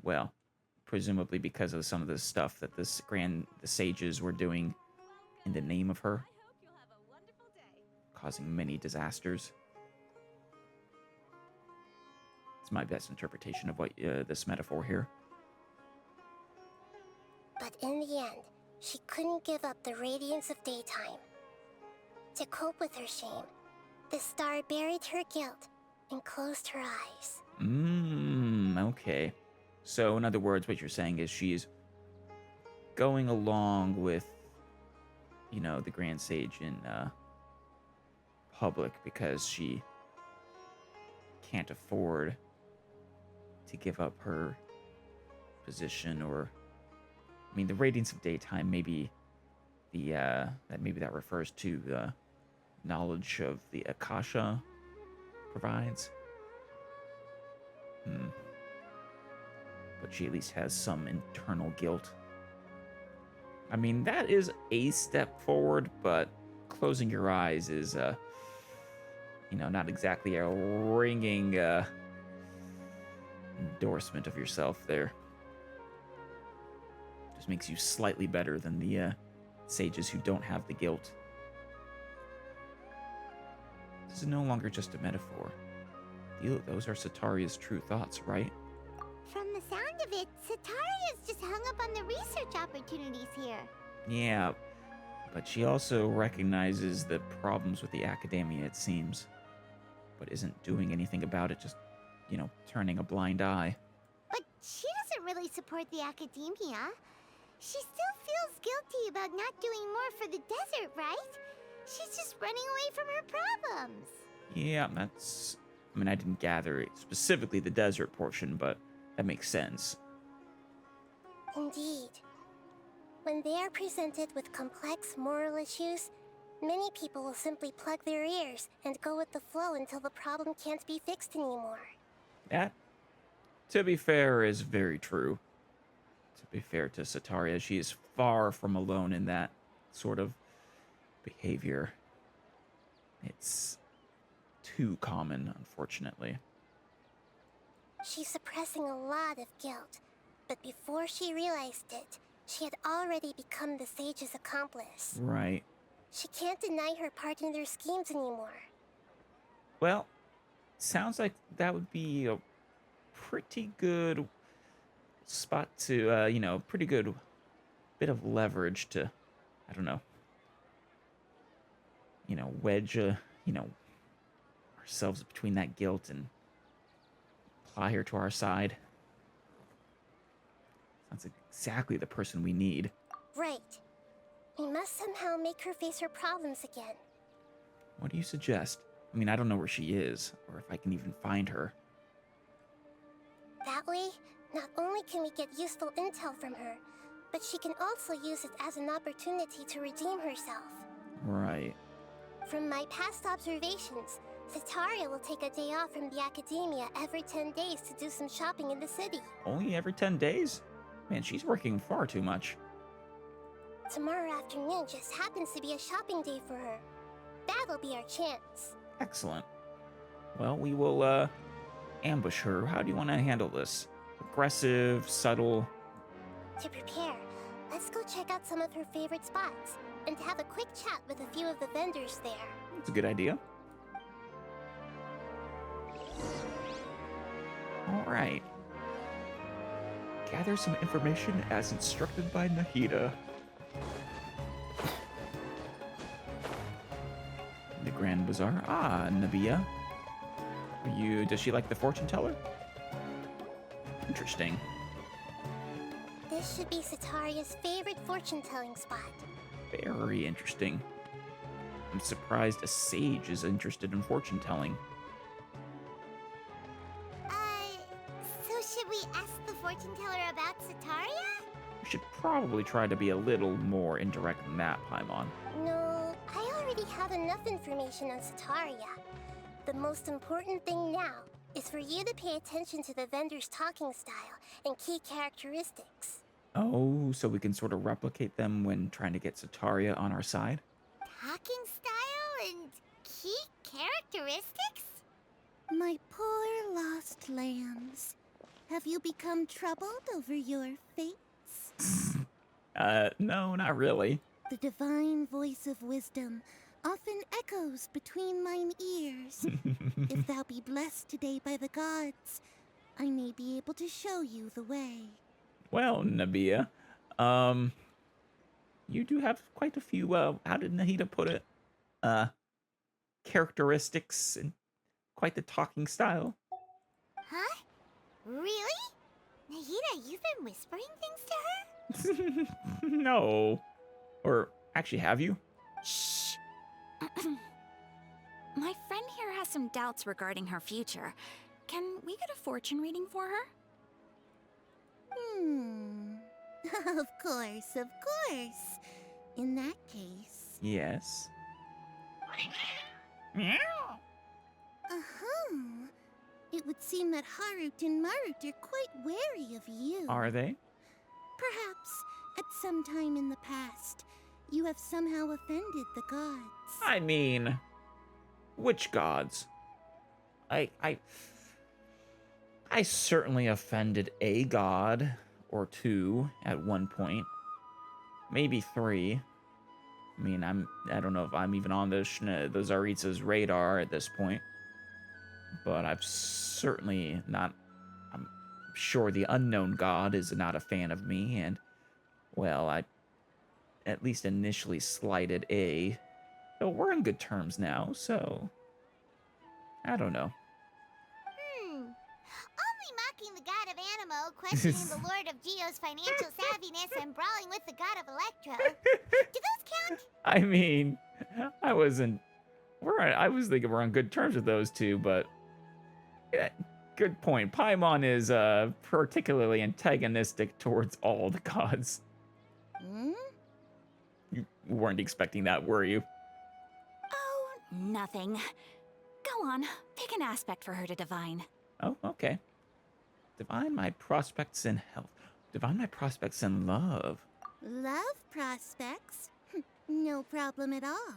well, presumably because of some of the stuff that the sages were doing in the name of her, causing many disasters. It's my best interpretation of what this metaphor here. But in the end, she couldn't give up the radiance of daytime. To cope with her shame, the star buried her guilt and closed her eyes. Okay. So, in other words, what you're saying is she's going along with, the Grand Sage in public because she can't afford to give up her position, or, I mean, the radiance of daytime, maybe that refers to the knowledge of the Akasha provides. But she at least has some internal guilt. I mean, that is a step forward, but closing your eyes is, not exactly a ringing endorsement of yourself there. Just makes you slightly better than the sages who don't have the guilt. This is no longer just a metaphor. Those are Setaria's true thoughts, right? From the sound of it, Setaria's just hung up on the research opportunities here. Yeah, but she also recognizes the problems with the Akademiya, it seems. But isn't doing anything about it, just, turning a blind eye. But she doesn't really support the Akademiya. She still feels guilty about not doing more for the desert, right? She's just running away from her problems. Yeah, I didn't gather specifically the desert portion, but that makes sense. Indeed. When they are presented with complex moral issues, many people will simply plug their ears and go with the flow until the problem can't be fixed anymore. That, to be fair, is very true. To be fair to Setaria, she is far from alone in that sort of behavior. It's too common, unfortunately. She's suppressing a lot of guilt, but before she realized it, she had already become the sage's accomplice. Right. She can't deny her part in their schemes anymore. Well, sounds like that would be a pretty good spot to, pretty good bit of leverage to, I don't know, wedge, ourselves between that guilt and apply her to our side. Sounds exactly the person we need. Right. We must somehow make her face her problems again. What do you suggest? I mean, I don't know where she is, or if I can even find her. That way, not only can we get useful intel from her, but she can also use it as an opportunity to redeem herself. Right. From my past observations, Setaria will take a day off from the Akademiya every 10 days to do some shopping in the city. Only every 10 days? Man, she's working far too much. Tomorrow afternoon just happens to be a shopping day for her. That'll be our chance. Excellent. Well, we will, ambush her. How do you want to handle this? Aggressive, subtle? To prepare, let's go check out some of her favorite spots and have a quick chat with a few of the vendors there. That's a good idea. Alright. Gather some information as instructed by Nahida. The Grand Bazaar. Ah, Nabia. Does she like the fortune teller? Interesting. This should be Setaria's favorite fortune-telling spot. Very interesting. I'm surprised a sage is interested in fortune telling. So should we ask the fortune teller about Setaria? We should probably try to be a little more indirect than that, Paimon. No, I already have enough information on Setaria. The most important thing now is for you to pay attention to the vendor's talking style and key characteristics. Oh, so we can sort of replicate them when trying to get Setaria on our side? Talking style and key characteristics? My poor lost lambs. Have you become troubled over your fates? No, not really. The divine voice of wisdom often echoes between mine ears. If thou be blessed today by the gods, I may be able to show you the way. Well, Nabia, you do have quite a few, how did Nahida put it? Characteristics and quite the talking style. Huh? Really? Nahida, you've been whispering things to her? No. Or, actually, have you? Shh. My friend here has some doubts regarding her future. Can we get a fortune reading for her? Of course, of course. In that case... Yes. Uh-huh. It would seem that Harut and Marut are quite wary of you. Are they? Perhaps, at some time in the past, you have somehow offended the gods. I mean, which gods? I certainly offended a god or two at one point. Maybe three. I mean, I don't know if I'm even on the Tsaritsa's radar at this point. But I've certainly not... I'm sure the unknown god is not a fan of me, and, well, I at least initially slighted A. Though we're on good terms now, so... I don't know. Only mocking the god of Animo, questioning the lord of Geo's financial savviness, and brawling with the god of Electro. Do those count? I mean, I was thinking we're on good terms with those two, but... Yeah, good point. Paimon is particularly antagonistic towards all the gods. You weren't expecting that, were you? Oh, nothing. Go on, pick an aspect for her to divine. Oh, okay. Divine my prospects in health. Divine my prospects in love. Love prospects? No problem at all.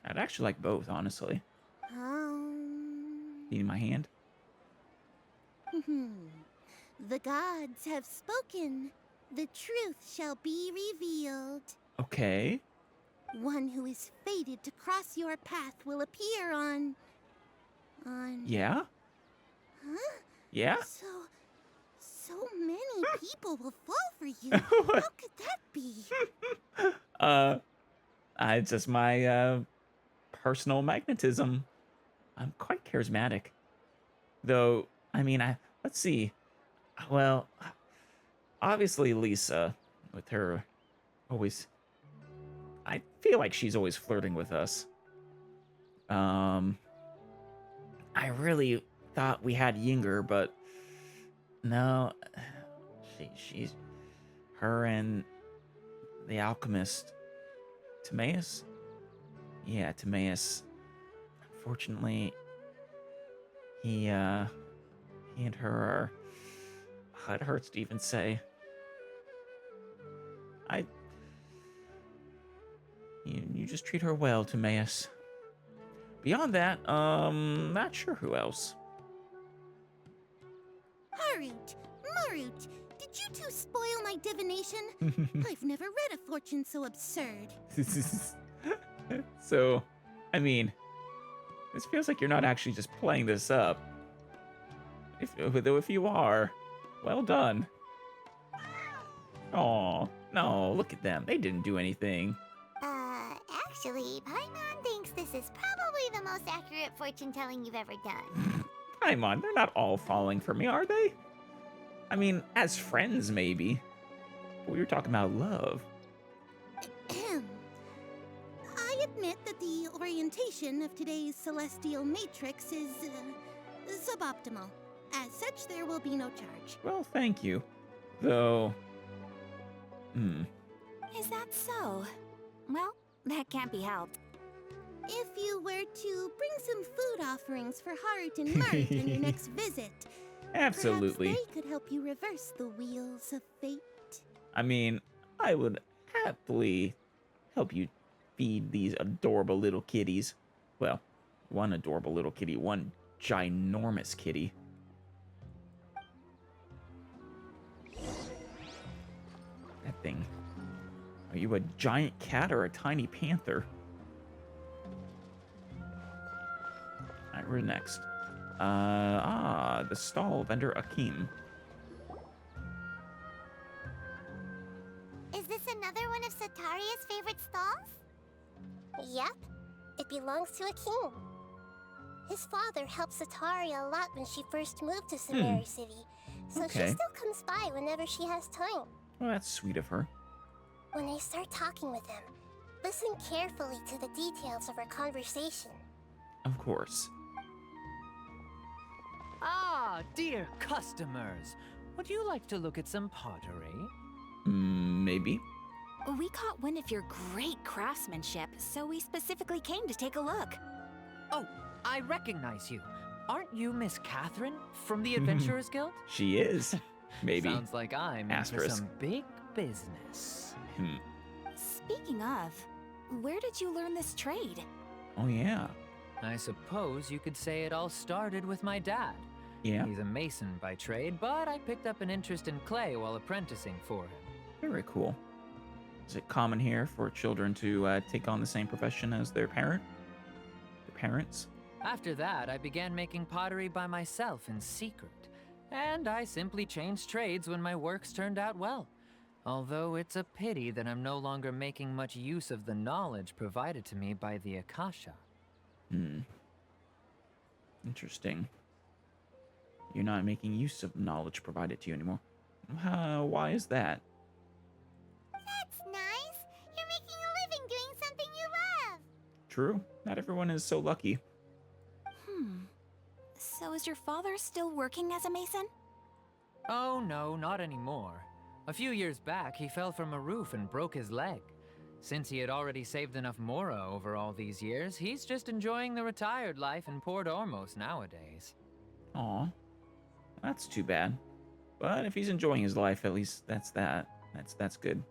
I'd actually like both, honestly. Need my hand? The gods have spoken. The truth shall be revealed. Okay. One who is fated to cross your path will appear on... Yeah? Huh? Yeah? So many people will fall for you. How could that be? It's just my, personal magnetism. I'm quite charismatic. Though, I mean, let's see. Well, obviously Lisa, with her always... I feel like she's always flirting with us. I really thought we had Yinger, but no, she's her and the alchemist Timaeus. Yeah, Timaeus. Unfortunately, he and her are. It hurts to even say. You just treat her well, Timaeus. Beyond that, not sure who else. Harut, Marut, did you two spoil my divination? I've never read a fortune so absurd. So, I mean, this feels like you're not actually just playing this up. Though if you are, well done. Aw, no, look at them. They didn't do anything. Actually, Paimon thinks this is probably the most accurate fortune telling you've ever done. Paimon, they're not all falling for me, are they? I mean, as friends, maybe. But we were talking about love. I admit that the orientation of today's celestial matrix is suboptimal. As such, there will be no charge. Well, thank you. Though... Is that so? Well, that can't be helped. If you were to bring some food offerings for Harut and Marut on your next visit, Absolutely. perhaps they could help you reverse the wheels of fate. I mean, I would happily help you feed these adorable little kitties. Well, one adorable little kitty, one ginormous kitty. That thing. Are you a giant cat or a tiny panther? Alright, we're next. The stall vendor Akeem. Is this another one of Setaria's favorite stalls? Yep, it belongs to a king. His father helped Setaria a lot when she first moved to Samari City, so Okay. she still comes by whenever she has time. Well, that's sweet of her. When I start talking with him, listen carefully to the details of our conversation. Of course. Ah, dear customers. Would you like to look at some pottery? Maybe. We caught wind of your great craftsmanship, so we specifically came to take a look. Oh, I recognize you. Aren't you Miss Katheryne from the Adventurers Guild? She is. Maybe. Sounds like I'm in for Asterisk. some big business. Speaking of, where did you learn this trade? Oh, yeah. I suppose you could say it all started with my dad. Yeah. He's a mason by trade, but I picked up an interest in clay while apprenticing for him. Very cool. Is it common here for children to take on the same profession as their parents? After that, I began making pottery by myself in secret, and I simply changed trades when my works turned out well. Although it's a pity that I'm no longer making much use of the knowledge provided to me by the Akasha. Interesting. You're not making use of knowledge provided to you anymore. Why is that? That's nice. You're making a living doing something you love. True. Not everyone is so lucky. So is your father still working as a mason? Oh no, not anymore. A few years back, he fell from a roof and broke his leg. Since he had already saved enough mora over all these years, he's just enjoying the retired life in Port Ormos nowadays. Aw. That's too bad. But if he's enjoying his life, at least that's good.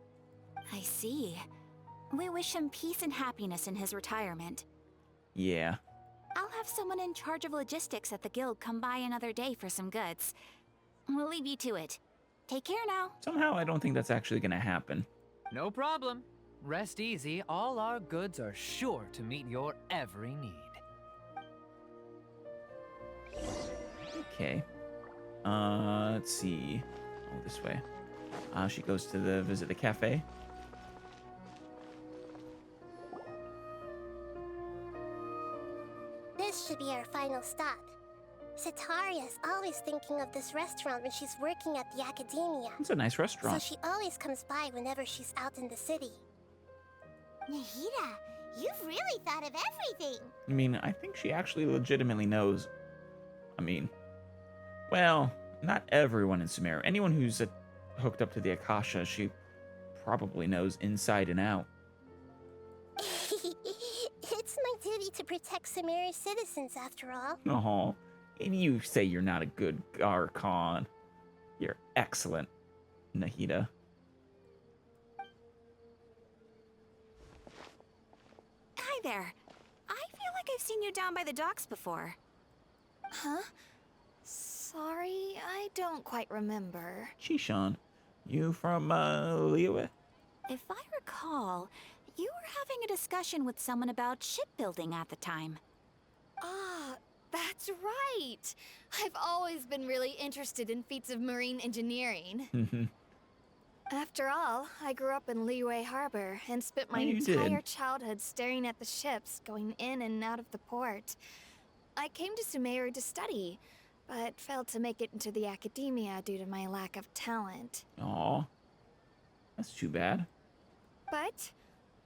I see. We wish him peace and happiness in his retirement. Yeah. I'll have someone in charge of logistics at the guild come by another day for some goods. We'll leave you to it. Take care now. Somehow I don't think that's actually gonna happen. No problem. Rest easy, all our goods are sure to meet your every need. Okay. Let's see. Oh, this way. She goes to visit the cafe. This should be our final stop. Setaria is always thinking of this restaurant when she's working at the Akademiya. It's a nice So restaurant. she always comes by whenever she's out in the city. Nahida, You've really thought of everything. I mean, I think she actually legitimately knows. I mean, well, not everyone in Sumeru. Anyone who's hooked up to the Akasha, she probably knows inside and out. It's my duty to protect Sumeru's citizens, after all. Oh, and you say you're not a good Archon. You're excellent, Nahida. Hi there. I feel like I've seen you down by the docks before. Huh? Sorry, I don't quite remember. Chishan, you from, Liyue? If I recall, you were having a discussion with someone about shipbuilding at the time. Ah, that's right. I've always been really interested in feats of marine engineering. After all, I grew up in Liyue Harbor and spent my You entire did. childhood staring at the ships going in and out of the port. I came to Sumeru to study, but failed to make it into the Akademiya due to my lack of talent. Aw, that's too bad. But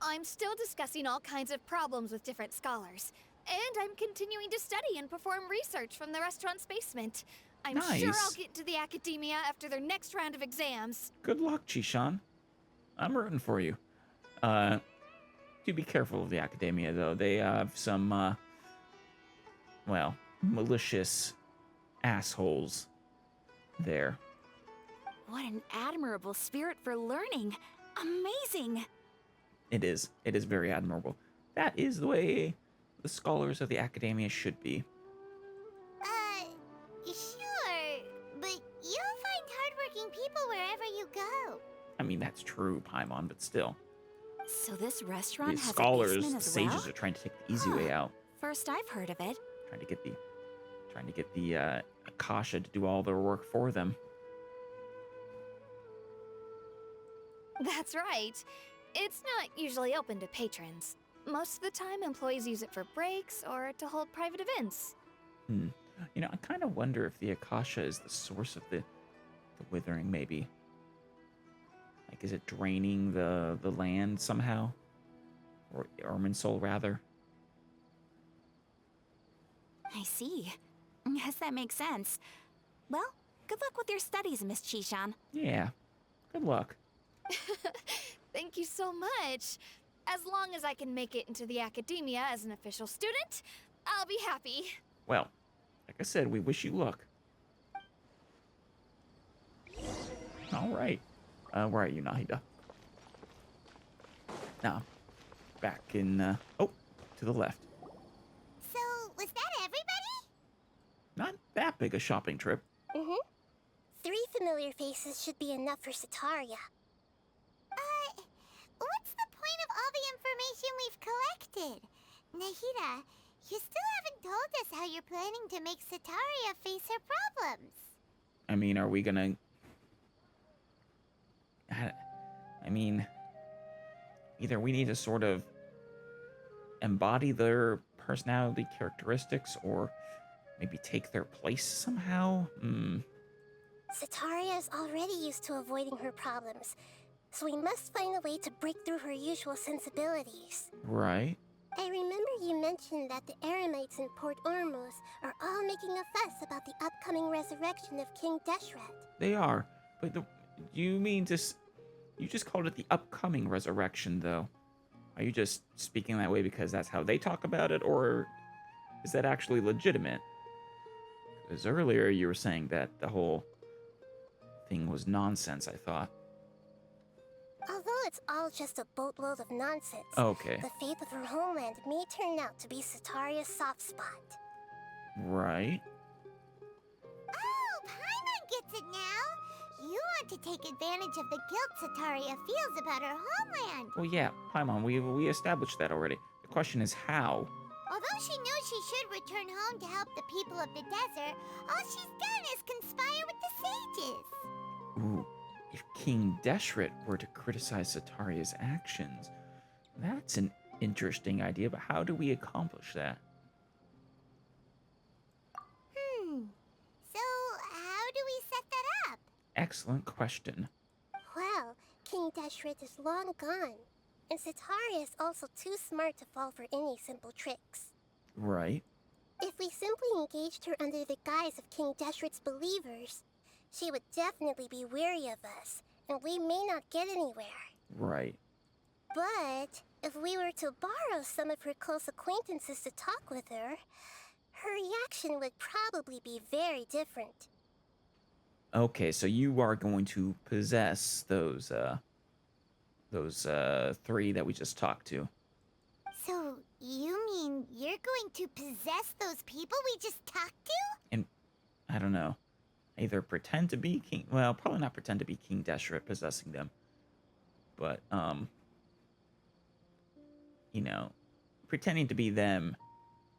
I'm still discussing all kinds of problems with different scholars, and I'm continuing to study and perform research from the restaurant's basement. I'm sure I'll Nice. get to the Akademiya after their next round of exams. Good luck, Chishan. I'm rooting for you. Do be careful of the Akademiya, though. They have some, well, malicious assholes there. What an admirable spirit for learning. Amazing. It is. It is very admirable. That is the way the scholars of the Akademiya should be. Sure, but you'll find hardworking people wherever you go. I mean, that's true, Paimon, but still. So this restaurant These has a scholars, basement the as sages, well? are trying to take the easy way out. First I've heard of it. Trying to get the Akasha to do all their work for them. That's right. It's not usually open to patrons. Most of the time, employees use it for breaks or to hold private events. You know, I kind of wonder if the Akasha is the source of the withering, maybe. Like, is it draining the land somehow? Or Irminsul, rather? I see. Yes, that makes sense. Well, good luck with your studies, Miss Chishan. Yeah. Good luck. Thank you so much. As long as I can make it into the Akademiya as an official student, I'll be happy. Well, like I said, we wish you luck. All right. Where are you, Nahida? Now, back in, oh, to the left. So, was that everybody? Not that big a shopping trip. Mm-hmm. 3 familiar faces should be enough for Setaria. What's the point of all the information we've collected? Nahida, you still haven't told us how you're planning to make Setaria face her problems. I mean, are we gonna... I mean, either we need to sort of embody their personality characteristics or maybe take their place somehow? Setaria is already used to avoiding her problems, so we must find a way to break through her usual sensibilities. Right. I remember you mentioned that the Eremites in Port Ormuz are all making a fuss about the upcoming resurrection of King Deshret. They are. But you mean you just called it the upcoming resurrection, though. Are you just speaking that way because that's how they talk about it, or is that actually legitimate? Because earlier you were saying that the whole thing was nonsense, I thought. Although it's all just a boatload of nonsense, Okay. the fate of her homeland may turn out to be Setaria's soft spot. Right. Oh, Paimon gets it now! You want to take advantage of the guilt Setaria feels about her homeland! Well, yeah, Paimon, we established that already. The question is how. Although she knew she should return home to help the people of the desert, all she's done is conspire with the sages! Ooh, if King Deshret were to criticize Setaria's actions, that's an interesting idea, but how do we accomplish that? So, how do we set that up? Excellent question. Well, King Deshret is long gone. And Setaria is also too smart to fall for any simple tricks. Right. If we simply engaged her under the guise of King Deshret's believers, she would definitely be weary of us, and we may not get anywhere. Right. But if we were to borrow some of her close acquaintances to talk with her, her reaction would probably be very different. Okay, so you are going to possess those three that we just talked to. So, you mean you're going to possess those people we just talked to? And I don't know, either pretend to be King, well, probably not pretend to be King Deshret possessing them, but you know, pretending to be them,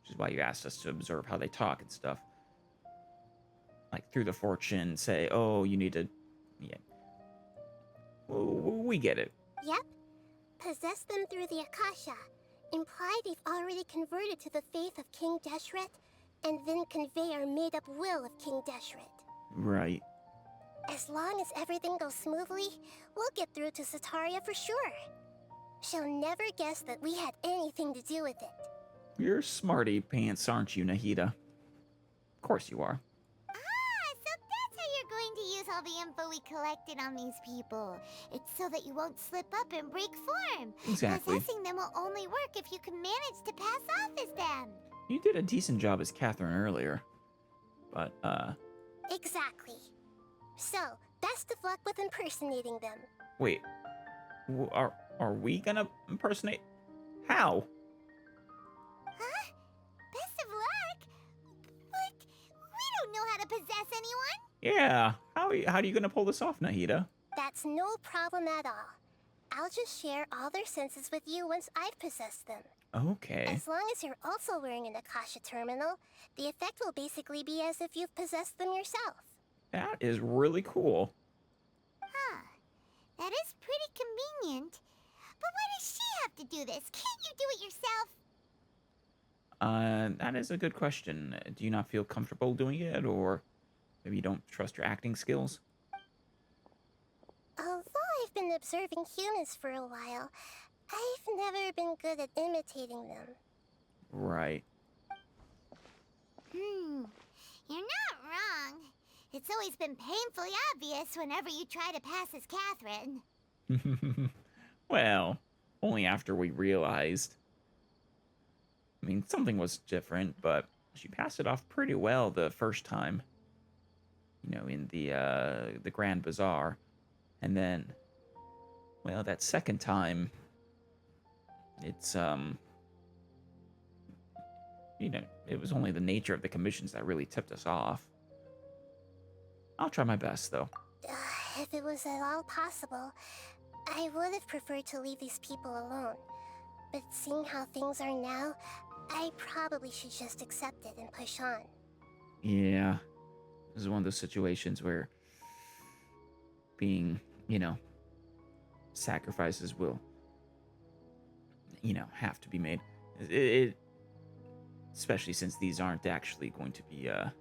which is why you asked us to observe how they talk and stuff. Like through the fortune, say, oh, you need to, yeah. We get it. Yep. Possess them through the Akasha. Imply they've already converted to the faith of King Deshret, and then convey our made-up will of King Deshret. Right. As long as everything goes smoothly, we'll get through to Setaria for sure. She'll never guess that we had anything to do with it. You're smarty pants, aren't you, Nahida? Of course you are. So that's how you're going to use all the info we collected on these people. It's so that you won't slip up and break form. Exactly. Possessing them will only work if you can manage to pass off as them. You did a decent job as Katheryne earlier. But, Exactly. So, best of luck with impersonating them. wait. Are we gonna impersonate? How? Huh? Best of luck? But we don't know how to possess anyone. Yeah. How are you gonna pull this off, Nahida? That's no problem at all. I'll just share all their senses with you once I've possessed them. Okay. As long as you're also wearing an Akasha terminal, the effect will basically be as if you've possessed them yourself. That is really cool. Huh. That is pretty convenient. But why does she have to do this? Can't you do it yourself? That is a good question. Do you not feel comfortable doing it, or maybe you don't trust your acting skills? Although I've been observing humans for a while, I've never been good at imitating them. Right. You're not wrong. It's always been painfully obvious whenever you try to pass as Katheryne. Well, only after we realized. I mean, something was different, but she passed it off pretty well the first time. You know, in the Grand Bazaar. And then, well, that second time, it's, you know, it was only the nature of the commissions that really tipped us off. I'll try my best, though. If it was at all possible, I would have preferred to leave these people alone. But seeing how things are now, I probably should just accept it and push on. Yeah. This is one of those situations where being, you know, sacrifices will, you know, have to be made. Especially since these aren't actually going to be a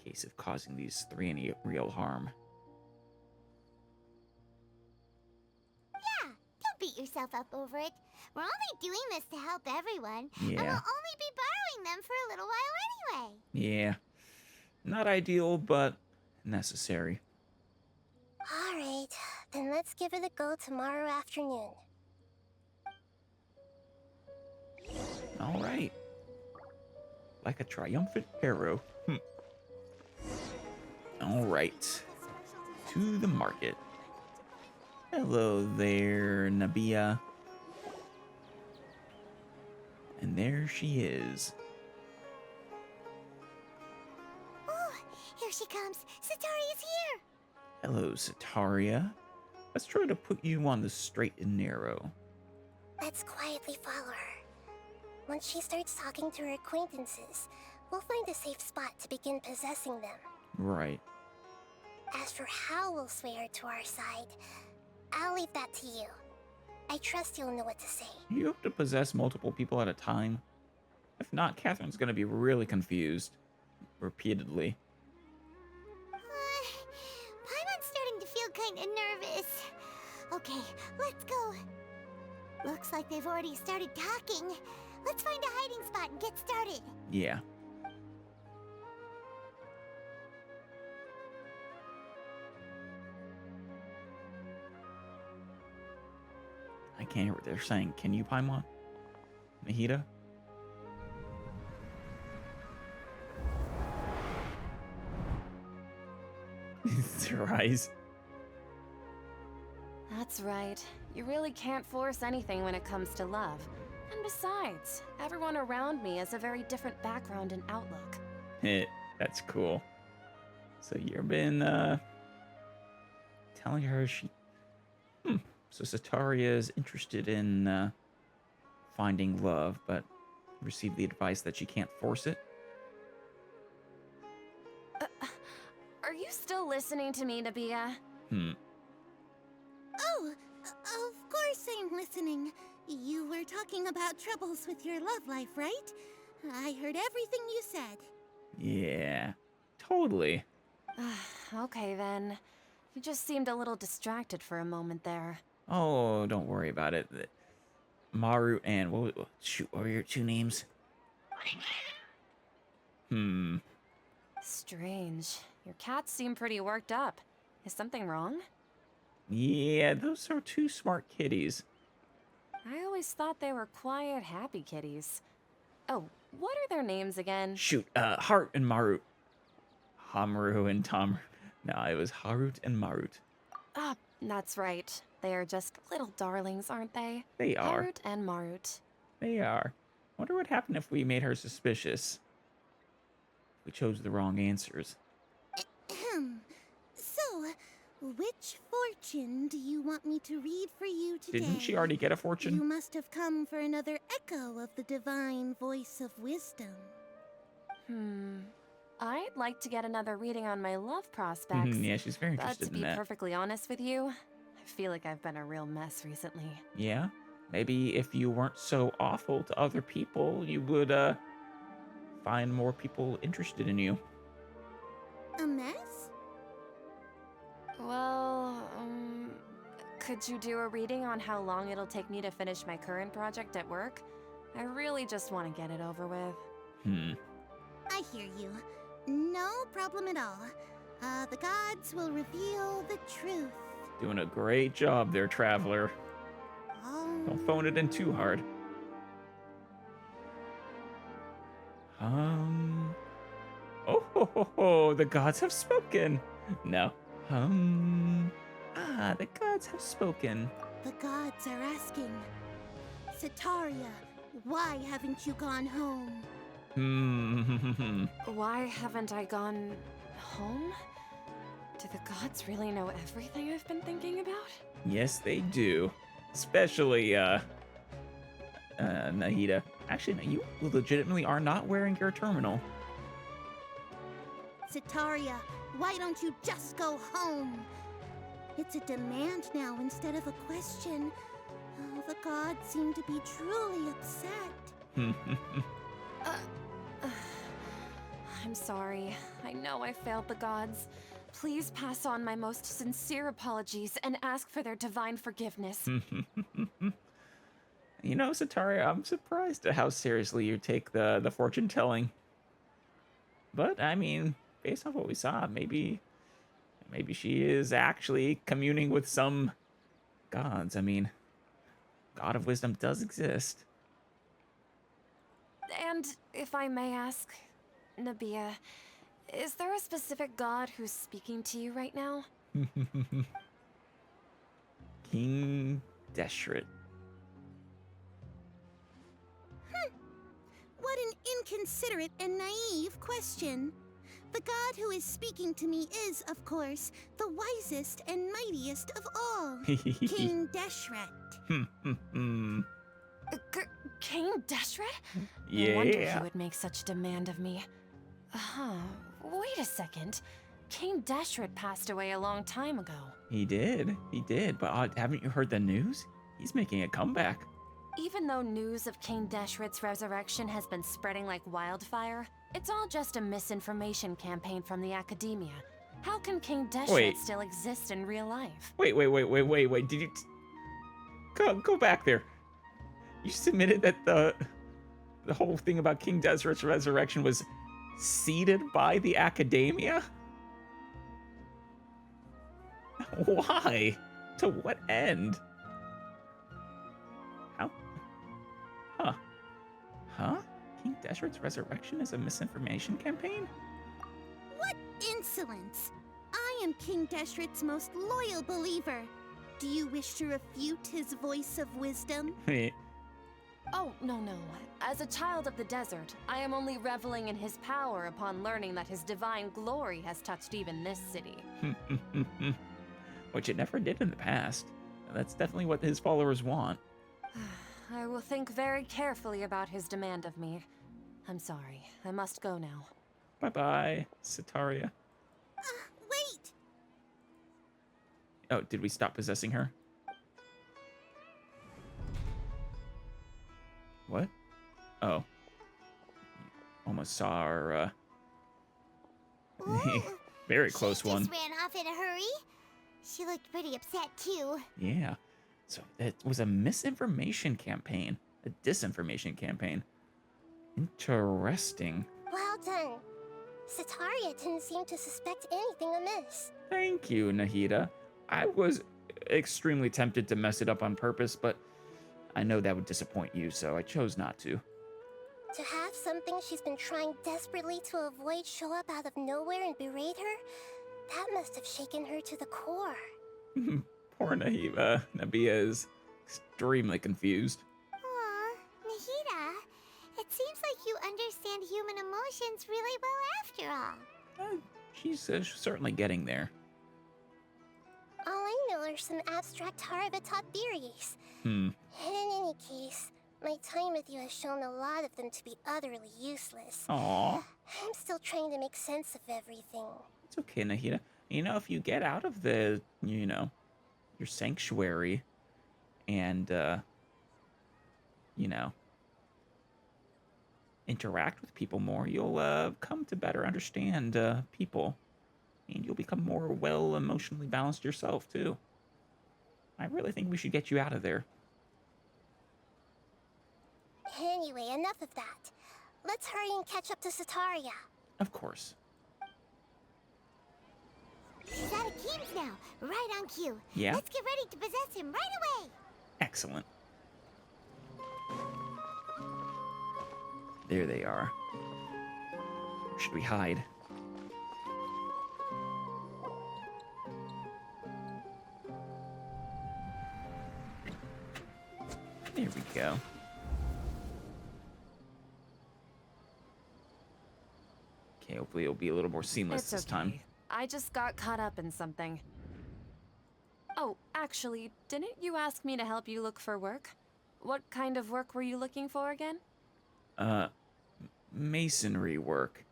case of causing these three any real harm. Yeah, don't beat yourself up over it. We're only doing this to help everyone. And we'll Yeah. only be borrowing them for a little while anyway. Yeah. Not ideal, but necessary. Alright, then let's give it a go tomorrow afternoon. All right. Like a triumphant arrow. All right. To the market. Hello there, Nabia. And there she is. Oh, here she comes. Setaria's here. Hello, Setaria. Let's try to put you on the straight and narrow. Let's quietly follow her. Once she starts talking to her acquaintances, we'll find a safe spot to begin possessing them. Right. As for how we'll sway her to our side, I'll leave that to you. I trust you'll know what to say. You have to possess multiple people at a time. If not, Katheryne's gonna be really confused. Repeatedly. Paimon's starting to feel kind of nervous. Okay, let's go. They've already started talking. Let's find a hiding spot and get started. Yeah. I can't hear what they're saying. Can you, Paimon? Nahida? Surprise. That's right. You really can't force anything when it comes to love. And besides, everyone around me has a very different background and outlook. That's cool. So you've been telling her she... So Setaria is interested in finding love, but received the advice that she can't force it. Are you still listening to me, Nabia? Oh, of course I'm listening. You were talking about troubles with your love life, right? I heard everything you said. Yeah, totally. Okay then. You just seemed a little distracted for a moment there. Oh, don't worry about it. Maru and... what were your two names? Strange. Your cats seem pretty worked up. Is something wrong? Yeah, those are two smart kitties. I always thought they were quiet, happy kitties. Oh, what are their names again? Shoot, Heart and Marut. Hamru and Tom. No, it was Harut and Marut. Ah, that's right. They are just little darlings, aren't they? They are. Harut and Marut. They are. Wonder what happened if we made her suspicious. We chose the wrong answers. So, which fortune do you want me to read for you today? Didn't she already get a fortune? You must have come for another echo of the divine voice of wisdom. I'd like to get another reading on my love prospects. Yeah, she's very But interested to in be that. perfectly honest with you, I feel like I've been a real mess recently. Yeah? Maybe if you weren't so awful to other people, you would, find more people interested in you. A mess? Well, could you do a reading on how long it'll take me to finish my current project at work? I really just want to get it over with. I hear you. No problem at all. The gods will reveal the truth. Doing a great job there, Traveler. Don't phone it in too hard. Oh, the gods have spoken. No. The gods have spoken. The gods are asking, Setaria, why haven't you gone home? Why haven't I gone home? Do the gods really know everything I've been thinking about? Yes, they do. Especially, Nahida. Actually, no, you legitimately are not wearing your terminal. Setaria, why don't you just go home? It's a demand now instead of a question. Oh, the gods seem to be truly upset. I'm sorry. I know I failed the gods. Please pass on my most sincere apologies and ask for their divine forgiveness. You know, Setaria, I'm surprised at how seriously you take the fortune telling. But I mean, based on what we saw, maybe she is actually communing with some gods. I mean, God of Wisdom does exist. And if I may ask, Nabia, is there a specific god who's speaking to you right now? King Deshret. What an inconsiderate and naive question. The god who is speaking to me is, of course, the wisest and mightiest of all, King Deshret. King Deshret? Yeah. No wonder he would make such demand of me. Wait a second. King Deshret passed away a long time ago. He did. But haven't you heard the news? He's making a comeback. Even though news of King Deshret's resurrection has been spreading like wildfire, it's all just a misinformation campaign from the Akademiya. How can King Deshret still exist in real life? Wait. Did you... Go back there. You submitted that the whole thing about King Desret's resurrection was seeded by the Akademiya? Why? To what end? How? Huh. Huh? King Desret's resurrection is a misinformation campaign? What insolence! I am King Deshret's most loyal believer. Do you wish to refute his voice of wisdom? Oh, no. As a child of the desert, I am only reveling in his power upon learning that his divine glory has touched even this city. Which it never did in the past. That's definitely what his followers want. I will think very carefully about his demand of me. I'm sorry. I must go now. Bye-bye, Setaria. Wait! Oh, did we stop possessing her? What? Oh. Almost saw our, very close one. She just ran off in a hurry. She looked pretty upset, too. Yeah. So it was a misinformation campaign. A disinformation campaign. Interesting. Well done. Setaria didn't seem to suspect anything amiss. Thank you, Nahida. I was extremely tempted to mess it up on purpose, but I know that would disappoint you, so I chose not to. To have something she's been trying desperately to avoid show up out of nowhere and berate her, that must have shaken her to the core. Poor Nahida. Nabia is extremely confused. Aw, Nahida, it seems like you understand human emotions really well after all. She's certainly getting there. All I know are some abstract Harabatot theories. Hmm. And in any case, my time with you has shown a lot of them to be utterly useless. Aww. I'm still trying to make sense of everything. It's okay, Nahida. You know, if you get out of the, your sanctuary and, interact with people more, you'll come to better understand people. And you'll become more well emotionally balanced yourself, too. I really think we should get you out of there. Anyway, enough of that. Let's hurry and catch up to Setaria. Of course. He's out of Keems now, right on cue. Yeah? Let's get ready to possess him right away. Excellent. There they are. Where should we hide? There we go. Okay, hopefully it'll be a little more seamless It's this okay. time. I just got caught up in something. Oh, actually, didn't you ask me to help you look for work? What kind of work were you looking for again? Masonry work.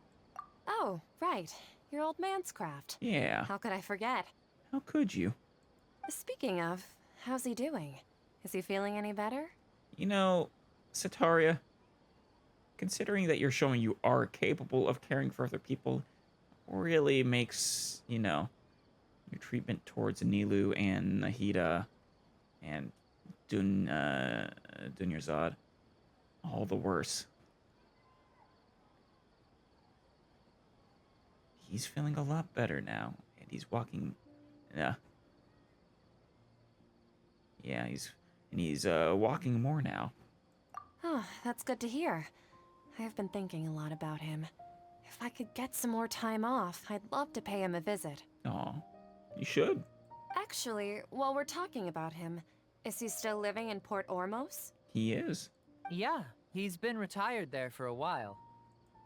Oh, right. Your old man's craft. Yeah. How could I forget? How could you? Speaking of, how's he doing? Is he feeling any better? You know, Setaria, considering that you're showing you are capable of caring for other people, really makes, your treatment towards Nilu and Nahida and Dunyarzad all the worse. He's feeling a lot better now, and he's walking. Yeah, he's walking more now. Oh, that's good to hear. I've been thinking a lot about him. If I could get some more time off, I'd love to pay him a visit. Aw, you should. Actually, while we're talking about him, is he still living in Port Ormos? He is. Yeah, he's been retired there for a while.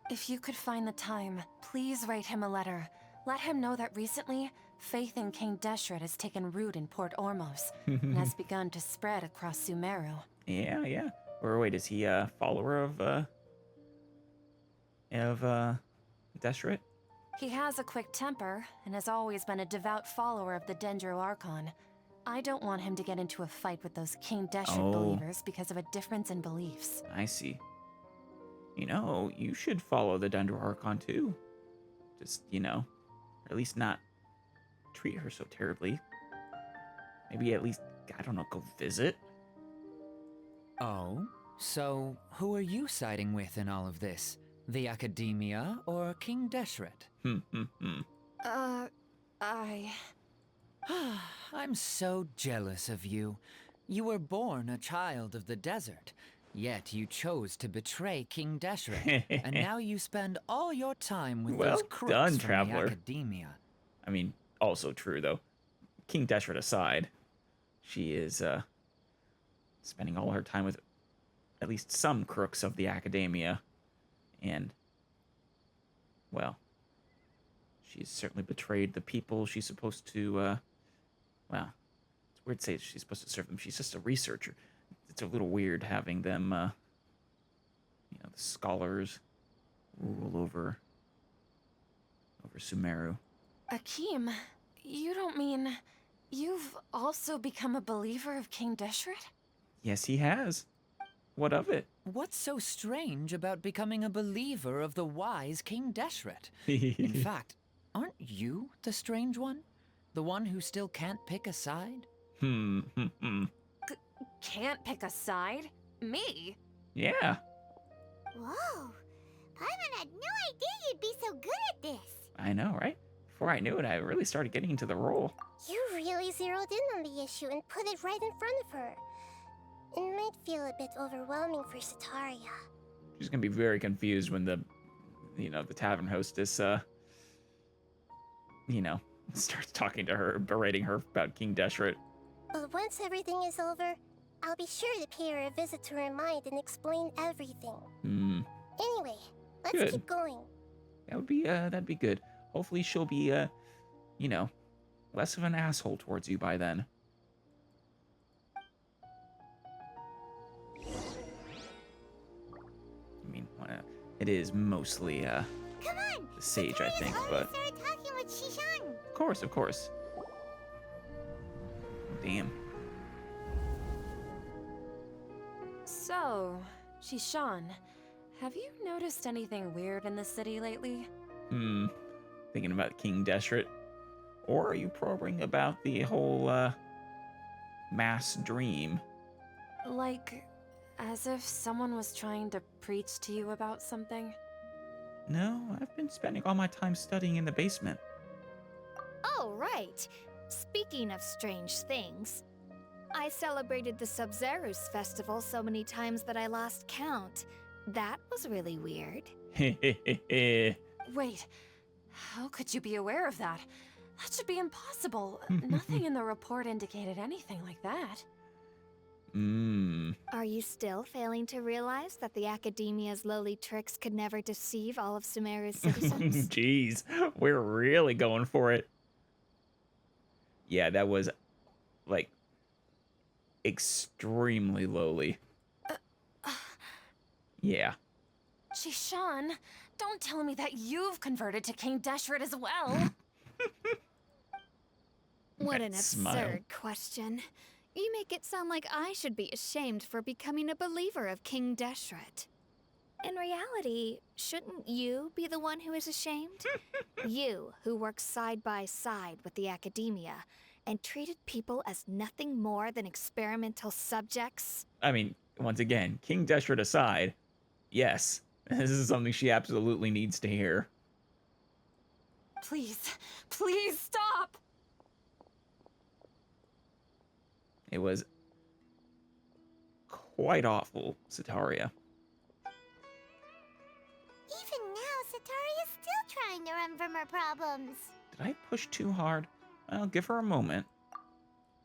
If you could find the time, please write him a letter. Let him know that recently, faith in King Deshret has taken root in Port Ormos and has begun to spread across Sumeru. Yeah. Or wait, is he a follower of Deshret? He has a quick temper and has always been a devout follower of the Dendro Archon. I don't want him to get into a fight with those King Deshret believers because of a difference in beliefs. I see. You should follow the Dendro Archon too. Just, or at least not treat her so terribly. Maybe at least, I don't know, go visit? Oh? So, who are you siding with in all of this? The Akademiya or King Deshret? I'm so jealous of you. You were born a child of the desert, yet you chose to betray King Deshret, and now you spend all your time with Well those crooks done, from traveler. the Akademiya. I mean, also true, though. King Deshret aside, she is, spending all her time with at least some crooks of the Akademiya. And, well, she's certainly betrayed the people she's supposed to, well, it's weird to say she's supposed to serve them. She's just a researcher. It's a little weird having them, you know, the scholars rule over Sumeru. Akeem, you don't mean you've also become a believer of King Deshret? Yes, he has. What of it? What's so strange about becoming a believer of the wise King Deshret? In fact, aren't you the strange one? The one who still can't pick a side? Can't pick a side? Me? Yeah. Whoa! Paimon had no idea you'd be so good at this. I know, right? Before I knew it, I really started getting into the role. You really zeroed in on the issue and put it right in front of her. It might feel a bit overwhelming for Setaria. She's gonna be very confused when the tavern hostess, starts talking to her, berating her about King Deshret. But once everything is over, I'll be sure to pay her a visit to her mind and explain everything. Anyway, let's Good. keep going. That'd be good. Hopefully she'll be, less of an asshole towards you by then. I mean, it is mostly, Come on! the sage, I think, but... started talking with Shishan. Of course. Damn. So, Shishan, have you noticed anything weird in the city lately? Thinking about King Deshret? Or are you probing about the whole, mass dream? Like, as if someone was trying to preach to you about something? No, I've been spending all my time studying in the basement. Oh, right. Speaking of strange things, I celebrated the Sub-Zerus festival so many times that I lost count. That was really weird. Wait, how could you be aware of that? That should be impossible. Nothing in the report indicated anything like that. Are you still failing to realize that the Akademiya's lowly tricks could never deceive all of Sumeru's citizens? Jeez, we're really going for it. Yeah, that was, like, extremely lowly. Yeah. Shishan, don't tell me that you've converted to King Deshret as well. What an That smile. absurd question. You make it sound like I should be ashamed for becoming a believer of King Deshret. In reality, shouldn't you be the one who is ashamed? You, who works side by side with the Akademiya and treated people as nothing more than experimental subjects. I mean, once again, King Deshret aside, yes, this is something she absolutely needs to hear. Please, please stop! It was quite awful, Setaria. Even now, Setaria's still trying to run from her problems. Did I push too hard? I'll give her a moment.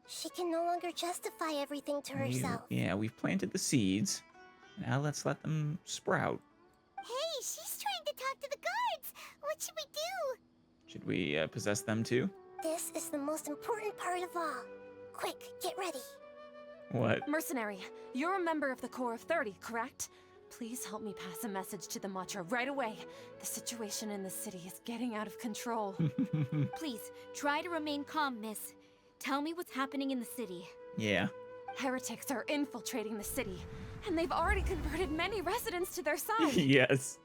She can no longer justify everything to herself. Yeah, we've planted the seeds. Now let's let them sprout. Hey, she's trying to talk to the guards. What should we do? Should we possess them too? This is the most important part of all. Quick, get ready. What? Mercenary, you're a member of the Corps of 30, correct? Please help me pass a message to the Macho right away. The situation in the city is getting out of control. Please, try to remain calm, miss. Tell me what's happening in the city. Yeah. Heretics are infiltrating the city, and they've already converted many residents to their side. Yes.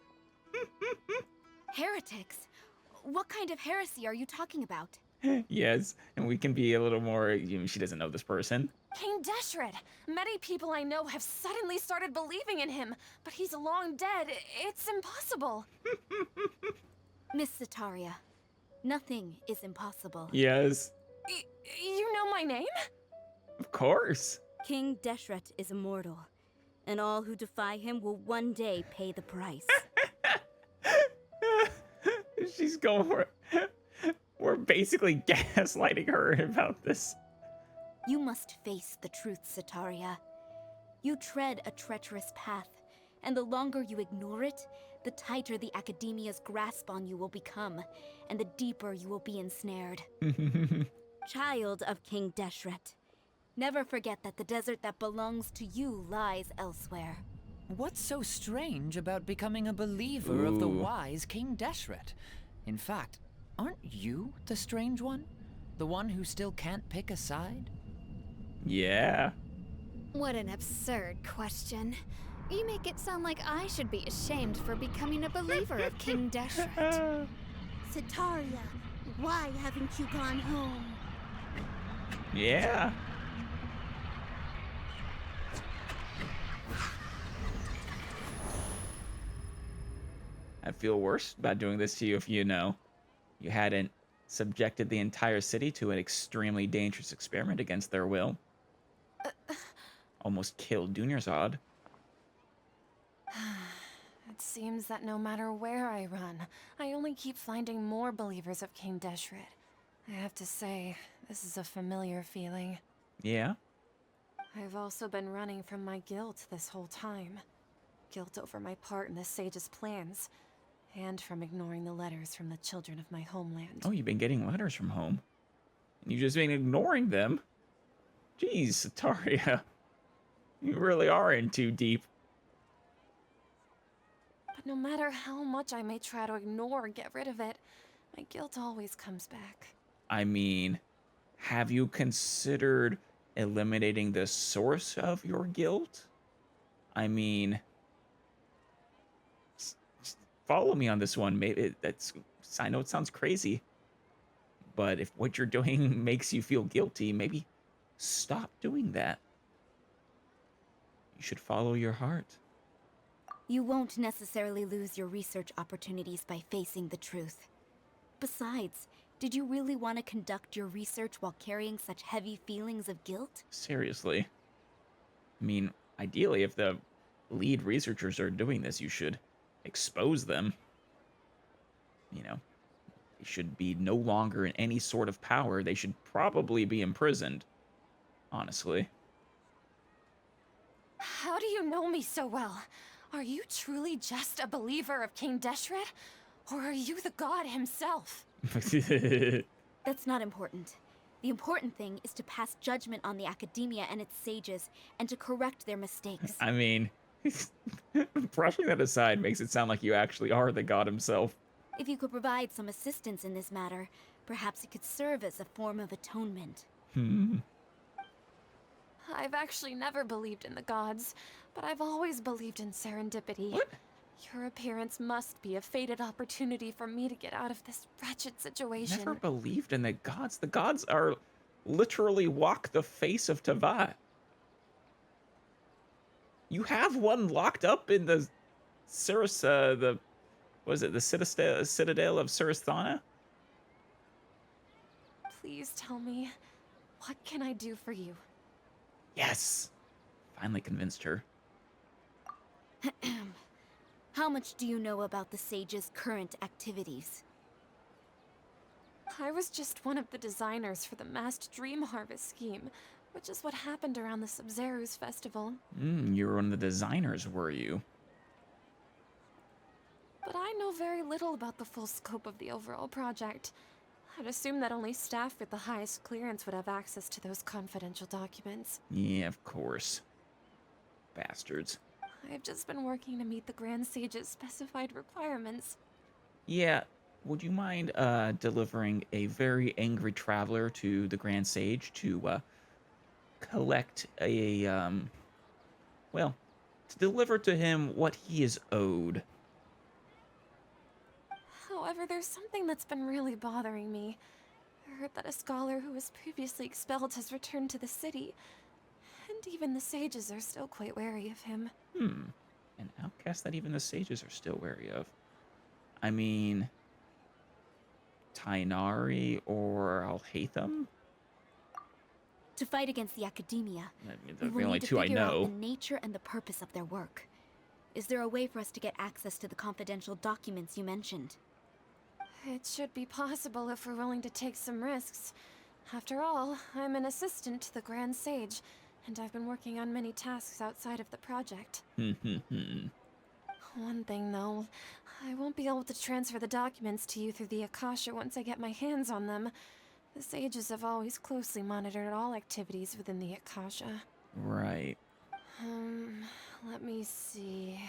Heretics? What kind of heresy are you talking about? Yes, and we can be a little more, she doesn't know this person. King Deshret! Many people I know have suddenly started believing in him, but he's long dead. It's impossible. Miss Setaria, nothing is impossible. Yes. You know my name? Of course. King Deshret is immortal, and all who defy him will one day pay the price. She's going for it. We're basically gaslighting her about this. You must face the truth, Setaria. You tread a treacherous path, and the longer you ignore it, the tighter the Akademiya's grasp on you will become, and the deeper you will be ensnared. Child of King Deshret, never forget that the desert that belongs to you lies elsewhere. What's so strange about becoming a believer of the wise King Deshret? In fact, aren't you the strange one? The one who still can't pick a side? Yeah. What an absurd question. You make it sound like I should be ashamed for becoming a believer of King Deshret. Setaria, why haven't you gone home? Yeah. I'd feel worse about doing this to you if you hadn't subjected the entire city to an extremely dangerous experiment against their will. Almost killed Dunyarzad. It seems that no matter where I run, I only keep finding more believers of King Deshret. I have to say, this is a familiar feeling. Yeah? I've also been running from my guilt this whole time. Guilt over my part in the sage's plans, and from ignoring the letters from the children of my homeland. Oh, you've been getting letters from home. You've just been ignoring them. Jeez, Setaria. You really are in too deep. But no matter how much I may try to ignore or get rid of it, my guilt always comes back. I mean, have you considered eliminating the source of your guilt? I mean, follow me on this one. Maybe I know it sounds crazy, but if what you're doing makes you feel guilty, maybe stop doing that. You should follow your heart. You won't necessarily lose your research opportunities by facing the truth. Besides, did you really want to conduct your research while carrying such heavy feelings of guilt? Seriously. I mean, ideally, if the lead researchers are doing this, you should expose them. You know, they should be no longer in any sort of power. They should probably be imprisoned, honestly. How do you know me so well? Are you truly just a believer of King Deshret? Or are you the god himself? That's not important. The important thing is to pass judgment on the Akademiya and its sages, and to correct their mistakes. I mean, brushing that aside makes it sound like you actually are the god himself. If you could provide some assistance in this matter, perhaps it could serve as a form of atonement. I've actually never believed in the gods, but I've always believed in serendipity. What? Your appearance must be a fated opportunity for me to get out of this wretched situation. Never believed in the gods. The gods are literally walk the face of Teyvat. You have one locked up in the the citadel of Surasthana? Please tell me, what can I do for you? Yes. Finally convinced her. How much do you know about the sage's current activities? I was just one of the designers for the masked dream harvest scheme, which is what happened around the Sub-Zero's festival. You were one of the designers, were you? But I know very little about the full scope of the overall project. I'd assume that only staff with the highest clearance would have access to those confidential documents. Yeah, of course. Bastards. I've just been working to meet the Grand Sage's specified requirements. Yeah, would you mind delivering a very angry traveler to the Grand Sage to collect a, well, to deliver to him what he is owed? However, there's something that's been really bothering me. I heard that a scholar who was previously expelled has returned to the city, and even the sages are still quite wary of him. An outcast that even the sages are still wary of. I mean, Tainari or Alhaitham? To fight against the Akademiya, I mean, we they're will the only need to two I figure out know. the nature and the purpose of their work. Is there a way for us to get access to the confidential documents you mentioned? It should be possible if we're willing to take some risks. After all, I'm an assistant to the Grand Sage, and I've been working on many tasks outside of the project. One thing, though, I won't be able to transfer the documents to you through the Akasha once I get my hands on them. The sages have always closely monitored all activities within the Akasha. Right. Let me see.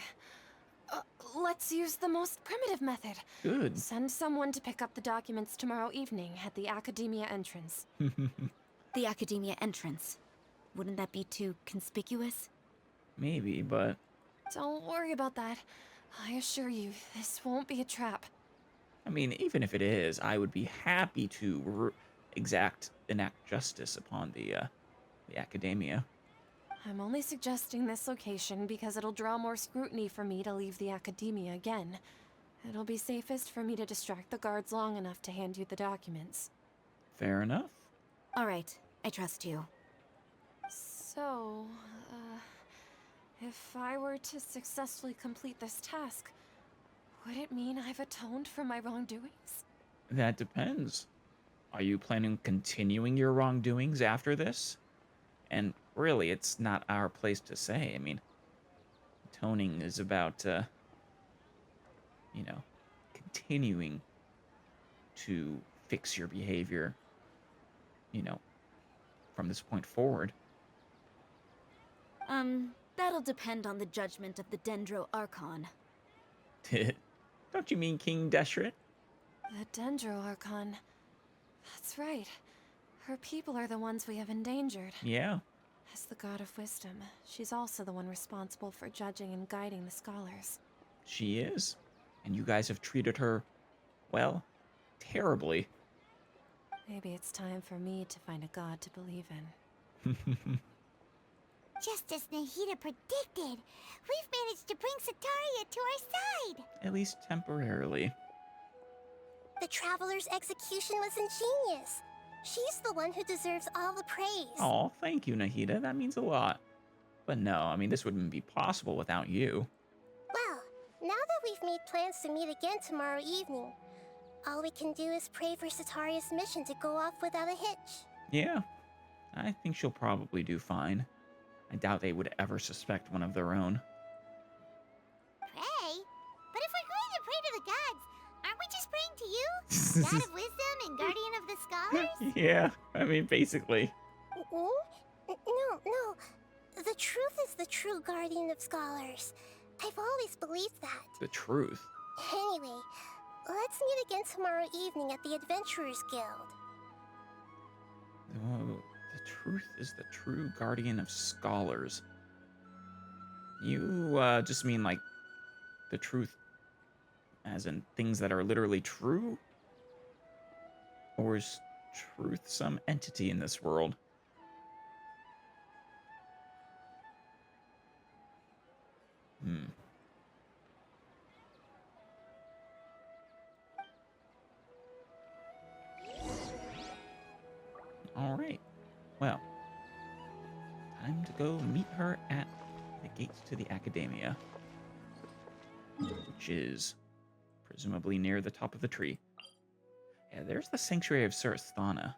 Let's use the most primitive method. Good. Send someone to pick up the documents tomorrow evening at the Akademiya entrance. The Akademiya entrance. Wouldn't that be too conspicuous? Maybe, but... Don't worry about that. I assure you, this won't be a trap. I mean, even if it is, I would be happy to enact justice upon the Akademiya. I'm only suggesting this location because it'll draw more scrutiny for me to leave the Akademiya again. It'll be safest for me to distract the guards long enough to hand you the documents. Fair enough. All right, I trust you. So, if I were to successfully complete this task, would it mean I've atoned for my wrongdoings? That depends. Are you planning on continuing your wrongdoings after this? And really, it's not our place to say. I mean, atoning is about, continuing to fix your behavior, from this point forward. That'll depend on the judgment of the Dendro Archon. Don't you mean King Deshret? The Dendro Archon. That's right. Her people are the ones we have endangered. Yeah. As the god of wisdom, she's also the one responsible for judging and guiding the scholars. She is. And you guys have treated her, well, terribly. Maybe it's time for me to find a god to believe in. Just as Nahida predicted, we've managed to bring Setaria to our side. At least temporarily. The Traveler's execution was ingenious. She's the one who deserves all the praise. Oh, thank you, Nahida. That means a lot. But no, I mean, this wouldn't be possible without you. Well, now that we've made plans to meet again tomorrow evening, all we can do is pray for Setaria's mission to go off without a hitch. Yeah, I think she'll probably do fine. I doubt they would ever suspect one of their own. Pray? But if we're going to pray to the gods, aren't we just praying to you? God of wisdom and guardian of the scholars? Yeah, I mean, basically. No. The truth is the true guardian of scholars. I've always believed that. The truth. Anyway, let's meet again tomorrow evening at the Adventurers Guild. Oh, the truth is the true guardian of scholars. You, just mean, like, the truth as in things that are literally true? Or is truth some entity in this world? All right. Well, time to go meet her at the gates to the Akademiya, which is presumably near the top of the tree. Yeah, there's the Sanctuary of Sarasthana,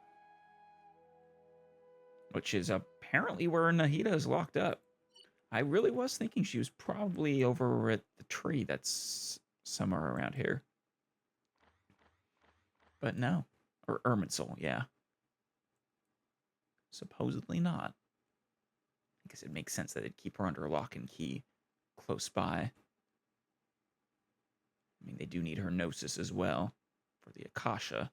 which is apparently where Nahida is locked up. I really was thinking she was probably over at the tree that's somewhere around here. But no. Or Irminsul, yeah. Supposedly not. I guess it makes sense that they'd keep her under lock and key close by. I mean, they do need her gnosis as well for the Akasha.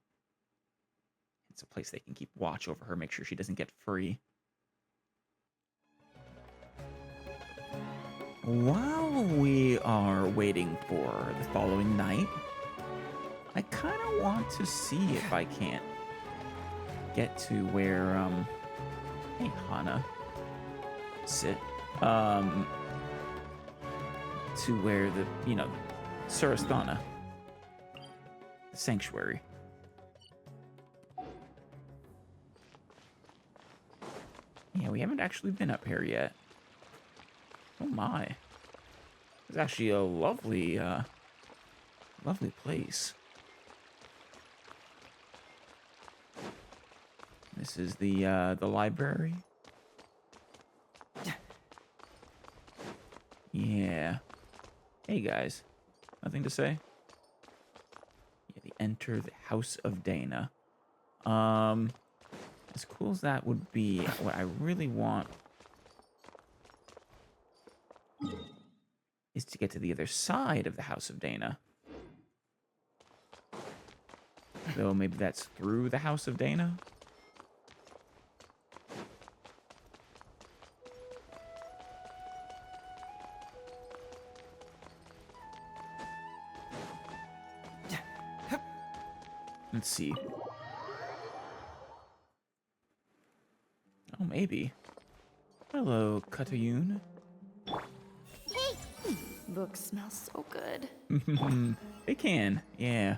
It's a place they can keep watch over her, make sure she doesn't get free. While we are waiting for the following night, I kind of want to see if I can't get to where, hey, Hana, sit, to where the, you know, Surasthana, the sanctuary. Yeah, we haven't actually been up here yet. Oh my. It's actually a lovely, lovely place. This is the library. Yeah. Hey guys, nothing to say? Yeah, they enter the House of Dana. As cool as that would be, what I really want is to get to the other side of the House of Dana. Though maybe that's through the House of Dana. Let's see. Oh, maybe. Hello, Katheryne. Books smell so good. They can, yeah.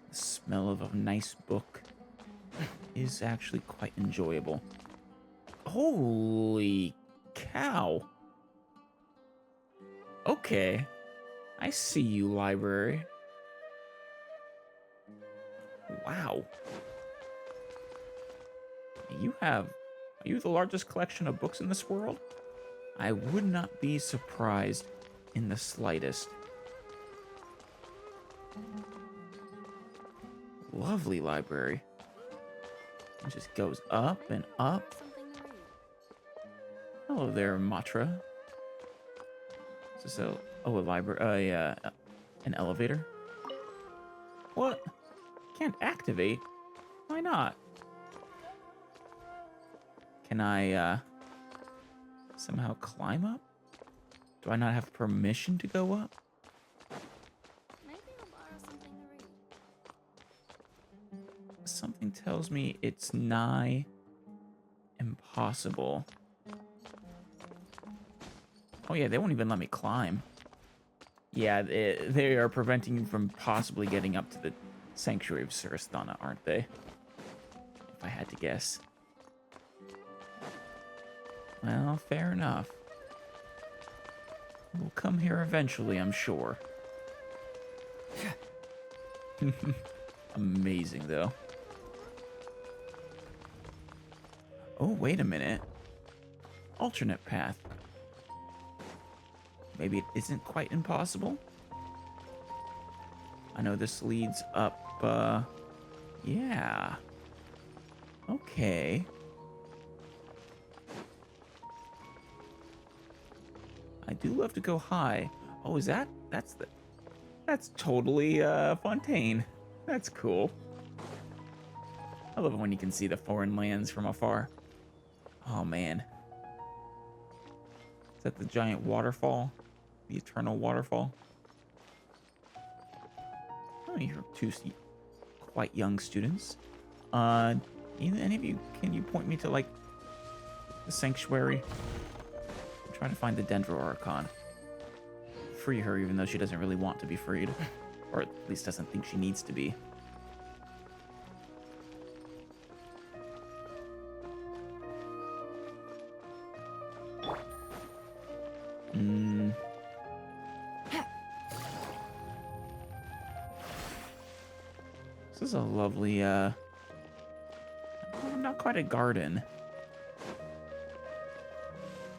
The smell of a nice book is actually quite enjoyable. Holy cow. Okay. I see you, library. Wow. Are you the largest collection of books in this world? I would not be surprised in the slightest. Lovely library. It just goes up and up. Hello there, Matra. Is this a library? An elevator? What? Can't activate? Why not? Can I, somehow climb up? Do I not have permission to go up? Maybe I'll borrow something to read. Something tells me it's nigh impossible. Oh yeah, they won't even let me climb. Yeah, they are preventing you from possibly getting up to the Sanctuary of Surasthana, aren't they? If I had to guess. Well, fair enough. We'll come here eventually, I'm sure. Amazing, though. Oh, wait a minute. Alternate path. Maybe it isn't quite impossible? I know this leads up, yeah. Okay. I do love to go high. Oh, is that? That's totally, Fontaine. That's cool. I love it when you can see the foreign lands from afar. Oh, man. Is that the giant waterfall? The eternal waterfall? Oh, you're two quite young students. Any of you, can you point me to, like, the sanctuary? I'm trying to find the Dendro Archon. Free her, even though she doesn't really want to be freed. Or at least doesn't think she needs to be. This is a lovely, not quite a garden.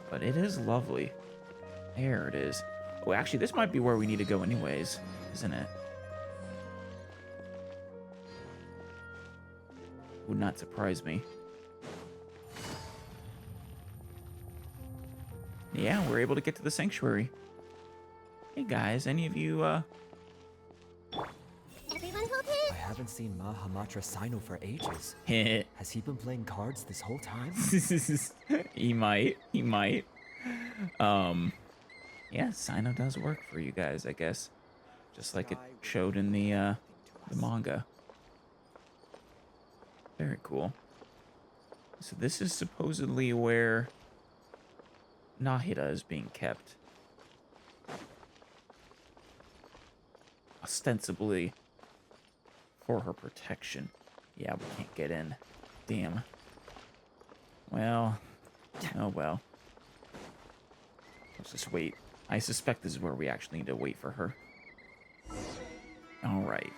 But it is lovely. There it is. Oh, actually, this might be where we need to go anyways, isn't it? Would not surprise me. Yeah, we're able to get to the sanctuary. Hey guys, any of you, Everyone hold his. I haven't seen Mahamatra Sino for ages. Has he been playing cards this whole time? He might. Yeah, Sino does work for you guys, I guess. Just like it showed in the manga. Very cool. So this is supposedly where Nahida is being kept. Ostensibly for her protection. Yeah, we can't get in. Damn. Well, oh well. Let's just wait. I suspect this is where we actually need to wait for her. Alright.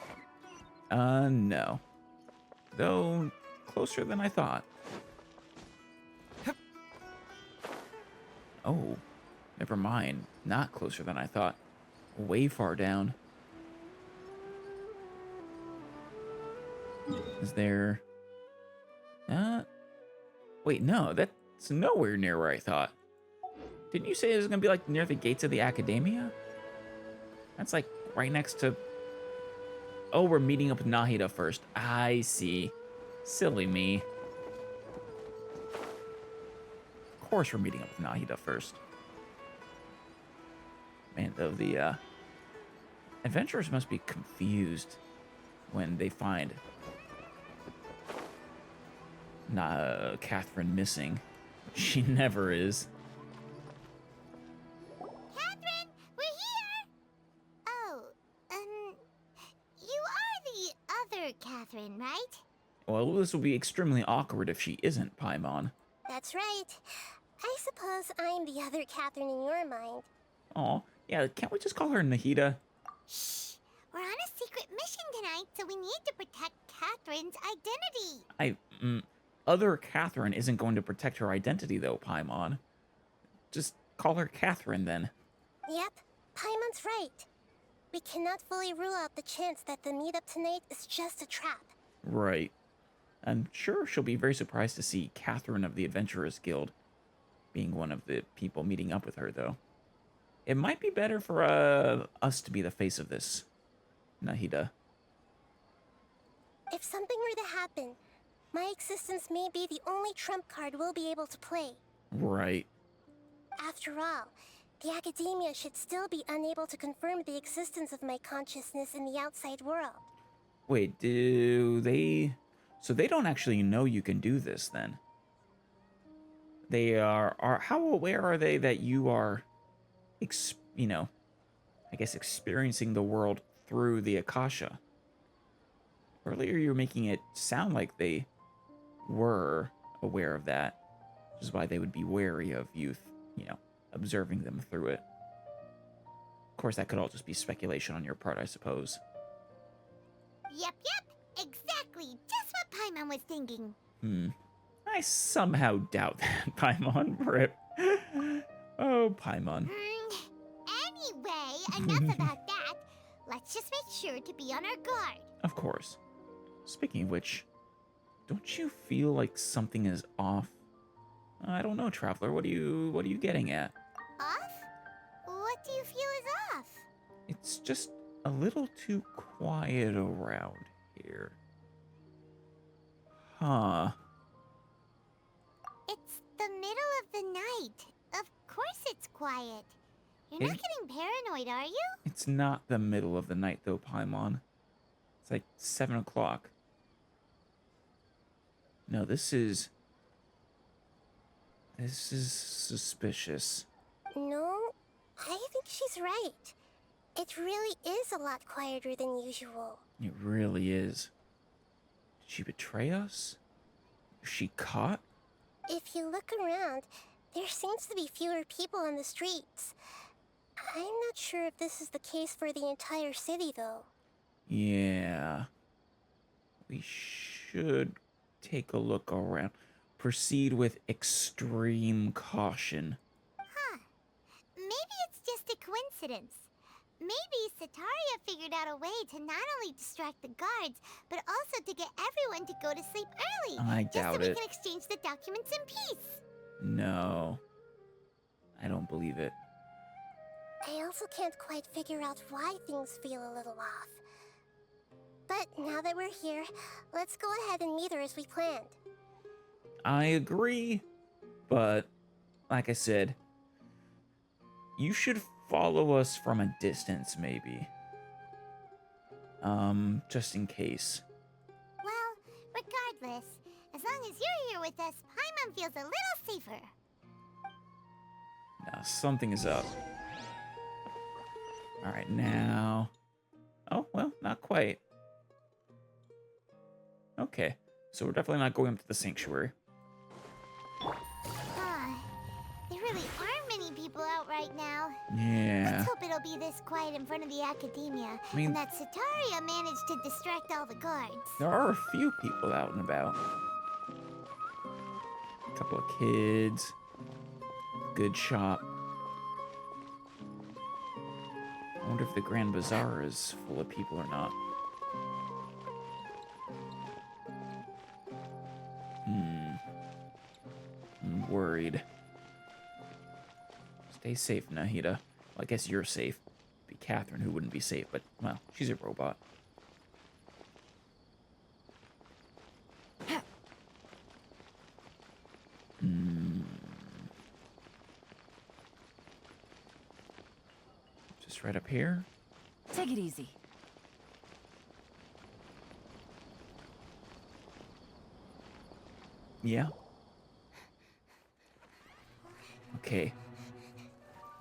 No. Though, closer than I thought. Oh, never mind. Not closer than I thought. Way far down. Is there... Wait, no, that's nowhere near where I thought. Didn't you say it was going to be, like, near the gates of the Akademiya? That's, like, right next to... Oh, we're meeting up with Nahida first. I see. Silly me. Of course we're meeting up with Nahida first. Man, though, the, adventurers must be confused when they find... Katheryne missing. She never is. Katheryne, we're here! Oh, you are the other Katheryne, right? Well, this will be extremely awkward if she isn't, Paimon. That's right. I suppose I'm the other Katheryne in your mind. Aw, yeah, can't we just call her Nahida? Shh! We're on a secret mission tonight, so we need to protect Katheryne's identity. Other Katheryne isn't going to protect her identity, though, Paimon. Just call her Katheryne, then. Yep, Paimon's right. We cannot fully rule out the chance that the meetup tonight is just a trap. Right. I'm sure she'll be very surprised to see Katheryne of the Adventurers Guild being one of the people meeting up with her, though. It might be better for us to be the face of this, Nahida. If something were to happen, my existence may be the only trump card we'll be able to play. Right. After all, the Akademiya should still be unable to confirm the existence of my consciousness in the outside world. Wait, do they... So they don't actually know you can do this, then? They are how aware are they that you are, you know, I guess experiencing the world through the Akasha? Earlier you were making it sound like they were aware of that, which is why they would be wary of you, you know, observing them through it. Of course, that could all just be speculation on your part, I suppose. Yep, exactly, just what Paimon was thinking. I somehow doubt that, Paimon. Rip. Oh, Paimon. Anyway, enough about that. Let's just make sure to be on our guard. Of course. Speaking of which, don't you feel like something is off? I don't know, Traveler. What are you getting at? Off? What do you feel is off? It's just a little too quiet around here. Huh. It's the middle of the night. Of course it's quiet. You're not getting paranoid, are you? It's not the middle of the night, though, Paimon. It's like 7 o'clock. No, this is suspicious. No, I think she's right. It really is a lot quieter than usual. It really is. Did she betray us? Is she caught? If you look around, there seems to be fewer people on the streets. I'm not sure if this is the case for the entire city, though. Yeah. We should take a look around. Proceed with extreme caution. Huh. Maybe it's just a coincidence. Maybe Setaria figured out a way to not only distract the guards, but also to get everyone to go to sleep early. I doubt just so we it. can exchange the documents in peace. No. I don't believe it. I also can't quite figure out why things feel a little off. But now that we're here, let's go ahead and meet her as we planned. I agree, but like I said, you should follow us from a distance, maybe. Just in case. Well, regardless, with us, Paimon feels a little safer. Now, something is up. All right, now... Oh, well, not quite. Okay, so we're definitely not going up to the sanctuary. There really aren't many people out right now. Yeah. Let's hope it'll be this quiet in front of the Akademiya, I mean, and that Setaria managed to distract all the guards. there are a few people out and about. A couple of kids. Good shop. I wonder if the Grand Bazaar is full of people or not. I'm worried. Stay safe, Nahida. Well, I guess you're safe. It'd be Katheryne who wouldn't be safe, but, well, she's a robot. Just right up here. Take it easy. Yeah. Okay.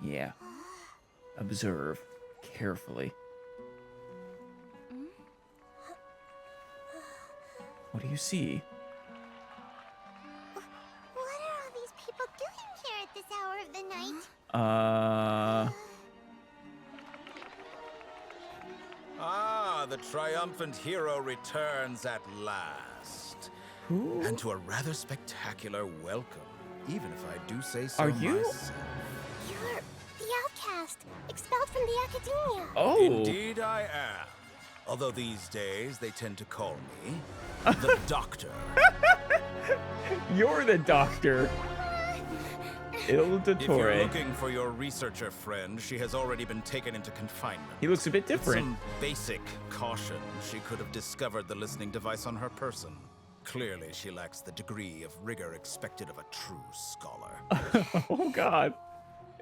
Yeah. Observe carefully. What do you see? What are all these people doing here at this hour of the night? Ah, the triumphant hero returns at last. Who? And to a rather spectacular welcome, even if I do say so Are you? myself. You're the outcast, expelled from the Akademiya. Oh. Indeed I am. Although these days they tend to call me the Doctor. You're the doctor. Il If you're Dottore. looking for your researcher friend, she has already been taken into confinement. He looks a bit With different. some basic caution, she could have discovered the listening device on her person. Clearly, she lacks the degree of rigor expected of a true scholar. Oh god.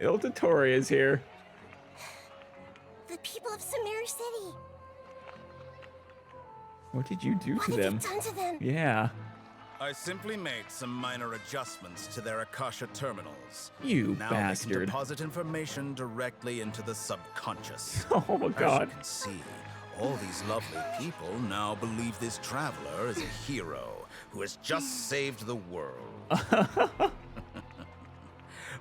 Il Dottore is here. The people of Sumeru City. What did you do What to have them? you done to them? Yeah. I simply made some minor adjustments to their Akasha terminals. You Now they bastard. can deposit information directly into the subconscious. Oh my As god. you can see, all these lovely people now believe this traveler is a hero who has just saved the world.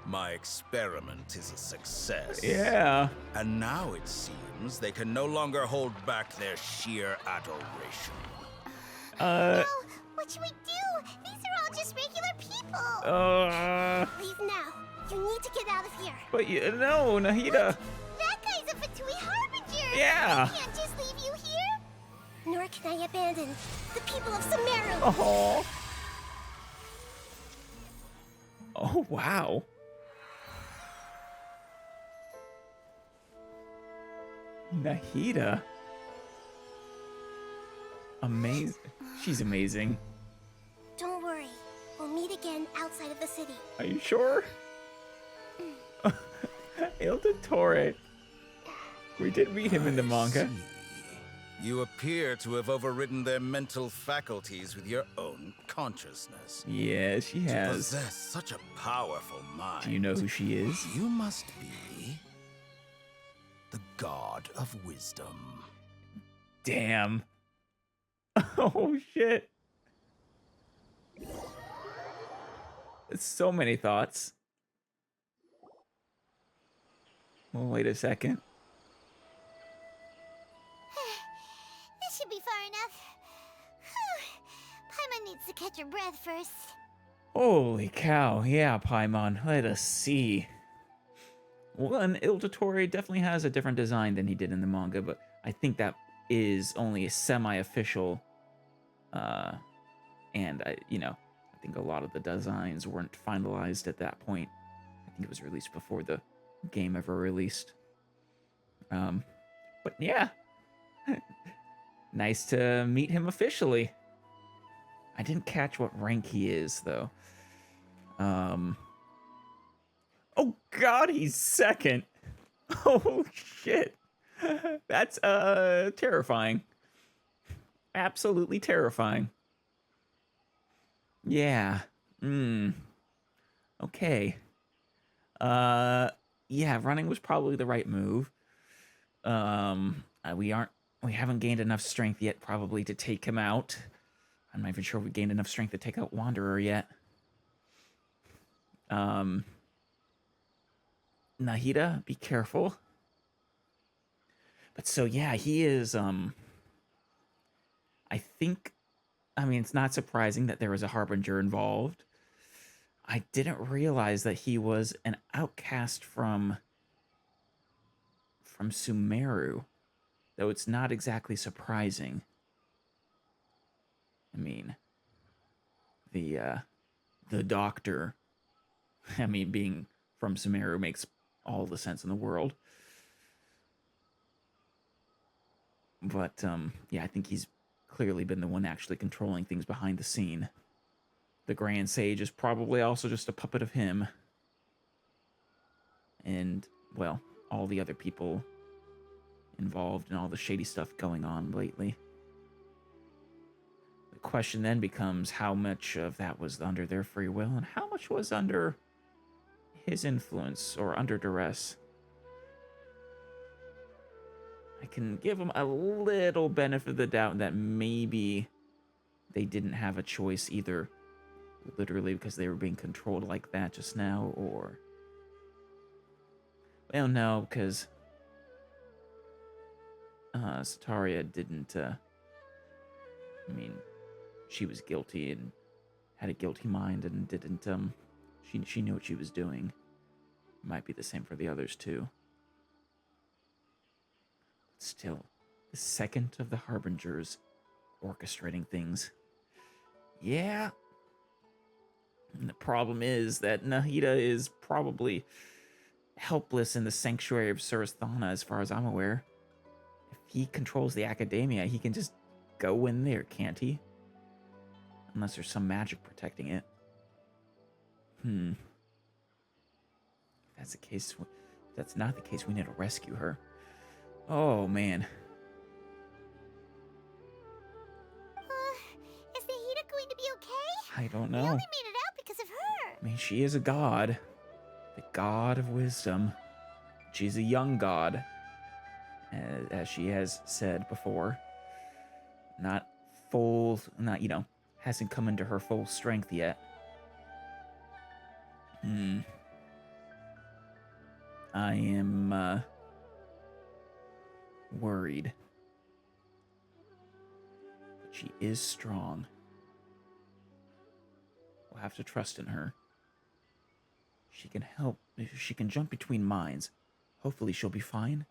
My experiment is a success. Yeah. And now it seems they can no longer hold back their sheer adoration. Well, what should we do? These are all just regular people. Leave now. You need to get out of here. But no, Nahida. That guy's a Fatui Harbinger. Yeah. I can't just leave you here. Nor can I abandon the people of Sumeru. Oh. Oh, wow. Nahida. Amazing. She's amazing. Don't worry. We'll meet again outside of the city. Are you sure? Il Dottore. We did meet him in the manga. See. You appear to have overridden their mental faculties with your own consciousness. Yeah, she To has. possess such a powerful mind. Do you know who she is? You must be the god of wisdom. Damn. Oh, shit. So many thoughts. Well, wait a second. This should be far enough. Paimon needs to catch her breath first. Holy cow. Yeah, Paimon. Let us see. Well, and Il Dottore definitely has a different design than he did in the manga, but I think that is only a semi-official. And I think a lot of the designs weren't finalized at that point. I think it was released before the game ever released. But yeah. Nice to meet him officially. I didn't catch what rank he is, though. Oh god, he's second. Oh shit. That's terrifying. Absolutely terrifying. Yeah. Okay. Yeah, running was probably the right move. We haven't gained enough strength yet, probably, to take him out. I'm not even sure we gained enough strength to take out Wanderer yet. Nahida, be careful. But so, yeah, he is, I think, I mean, it's not surprising that there was a Harbinger involved. I didn't realize that he was an outcast from Sumeru, though it's not exactly surprising. I mean, the doctor, I mean, being from Sumeru makes all the sense in the world. But, yeah, I think he's clearly been the one actually controlling things behind the scene. The Grand Sage is probably also just a puppet of him. And, well, all the other people involved in all the shady stuff going on lately. The question then becomes how much of that was under their free will and how much was under his influence or under duress. I can give them a little benefit of the doubt that maybe they didn't have a choice, either literally because they were being controlled like that just now, or... Well, no, because Setaria didn't, I mean, she was guilty and had a guilty mind and didn't, she knew what she was doing. Might be the same for the others, too. Still, the second of the Harbingers orchestrating things. Yeah. And the problem is that Nahida is probably helpless in the sanctuary of Surasthana, as far as I'm aware. If he controls the Akademiya, he can just go in there, can't he? Unless there's some magic protecting it. If that's the case, if that's not the case, we need to rescue her. Oh, man. Is Nahida going to be okay? I don't know. We only made it out because of her. I mean, she is a god. The god of wisdom. She's a young god, as she has said before. Not, hasn't come into her full strength yet. I am, worried. But she is strong. We'll have to trust in her. She can help. She can jump between minds. Hopefully she'll be fine.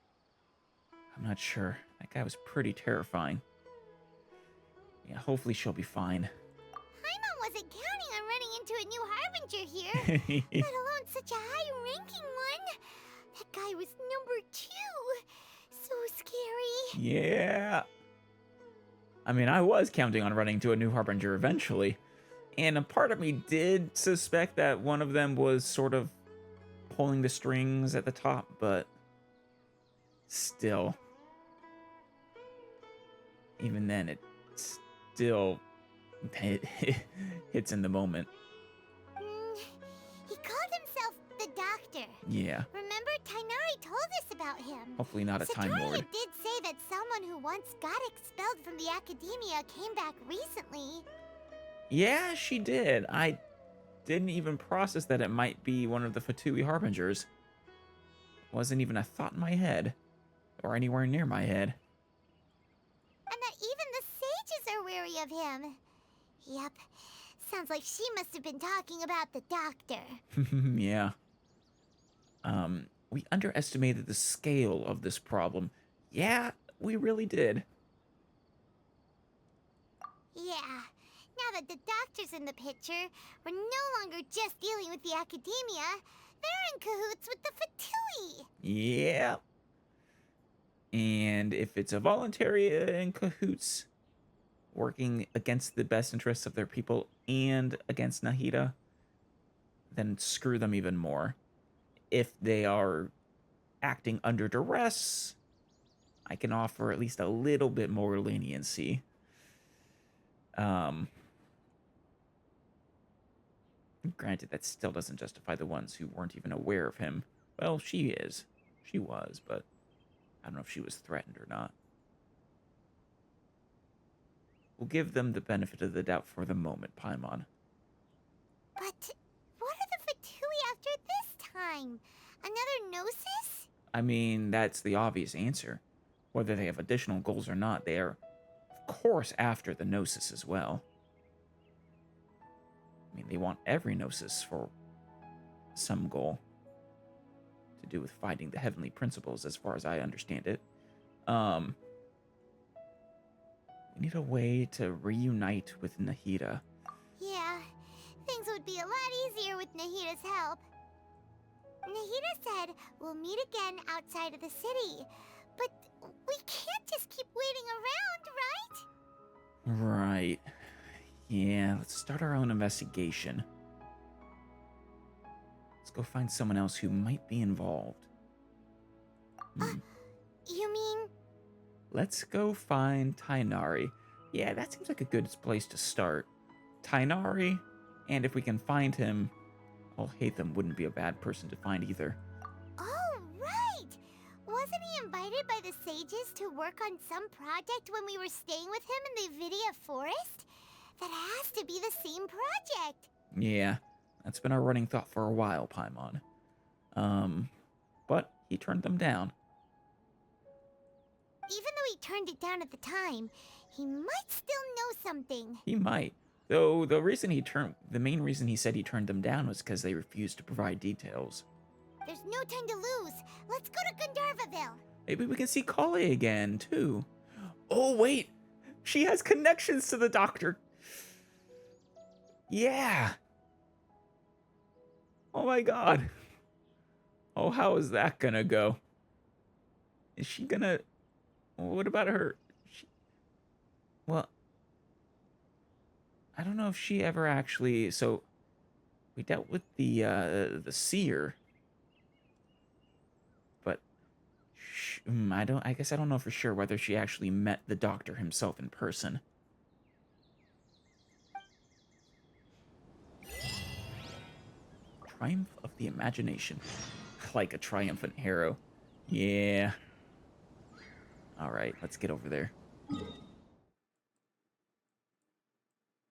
I'm not sure. That guy was pretty terrifying. Yeah, hopefully she'll be fine. Paimon wasn't counting on running into a new Harbinger here, let alone such a high-ranking one. That guy was number 2. So scary. Yeah. I mean, I was counting on running to a new Harbinger eventually. And a part of me did suspect that one of them was sort of pulling the strings at the top, but still. Even then, it still hits in the moment. He called himself the Doctor. Yeah. Remember, Tighnari told us about him. Hopefully not a Time Lord. Setaria did say that someone who once got expelled from the Akademiya came back recently. Yeah, she did. I didn't even process that it might be one of the Fatui Harbingers. Wasn't even a thought in my head. Or anywhere near my head. And that even the sages are wary of him. Yep. Sounds like she must have been talking about the Doctor. Yeah. We underestimated the scale of this problem. Yeah, we really did. Yeah. Now that the Doctor's in the picture, we're no longer just dealing with the Akademiya. They're in cahoots with the Fatui. Yeah. And if it's a voluntary in cahoots, working against the best interests of their people and against Nahida, then screw them even more. If they are acting under duress, I can offer at least a little bit more leniency. Granted, that still doesn't justify the ones who weren't even aware of him. Well, she is. She was, but I don't know if she was threatened or not. We'll give them the benefit of the doubt for the moment, Paimon. But what are the Fatui after this time? Another Gnosis? I mean, that's the obvious answer. Whether they have additional goals or not, they are, of course, after the Gnosis as well. I mean, they want every Gnosis for some goal to do with fighting the heavenly principles, as far as I understand it. We need a way to reunite with Nahida. Yeah, things would be a lot easier with Nahida's help. Nahida said we'll meet again outside of the city, but we can't just keep waiting around, right? Right. Yeah, let's start our own investigation. Let's go find someone else who might be involved. You mean? Let's go find Tighnari. Yeah, that seems like a good place to start. Tighnari, and if we can find him, Hatham wouldn't be a bad person to find either. Oh, right! Wasn't he invited by the sages to work on some project when we were staying with him in the Vidia forest? That has to be the same project. Yeah, that's been our running thought for a while, Paimon. But he turned them down. Even though he turned it down at the time, he might still know something. He might. Though the main reason he said he turned them down was because they refused to provide details. There's no time to lose. Let's go to Gandharvaville. Maybe we can see Kale again, too. Oh, wait! She has connections to the doctor! Yeah! Oh my god. Oh, how is that gonna go? Is she gonna... What about her? Well, I don't know if she ever actually... So, we dealt with the seer. But, I guess I don't know for sure whether she actually met the doctor himself in person. Triumph of the imagination. Like a triumphant hero. Yeah. Alright, let's get over there.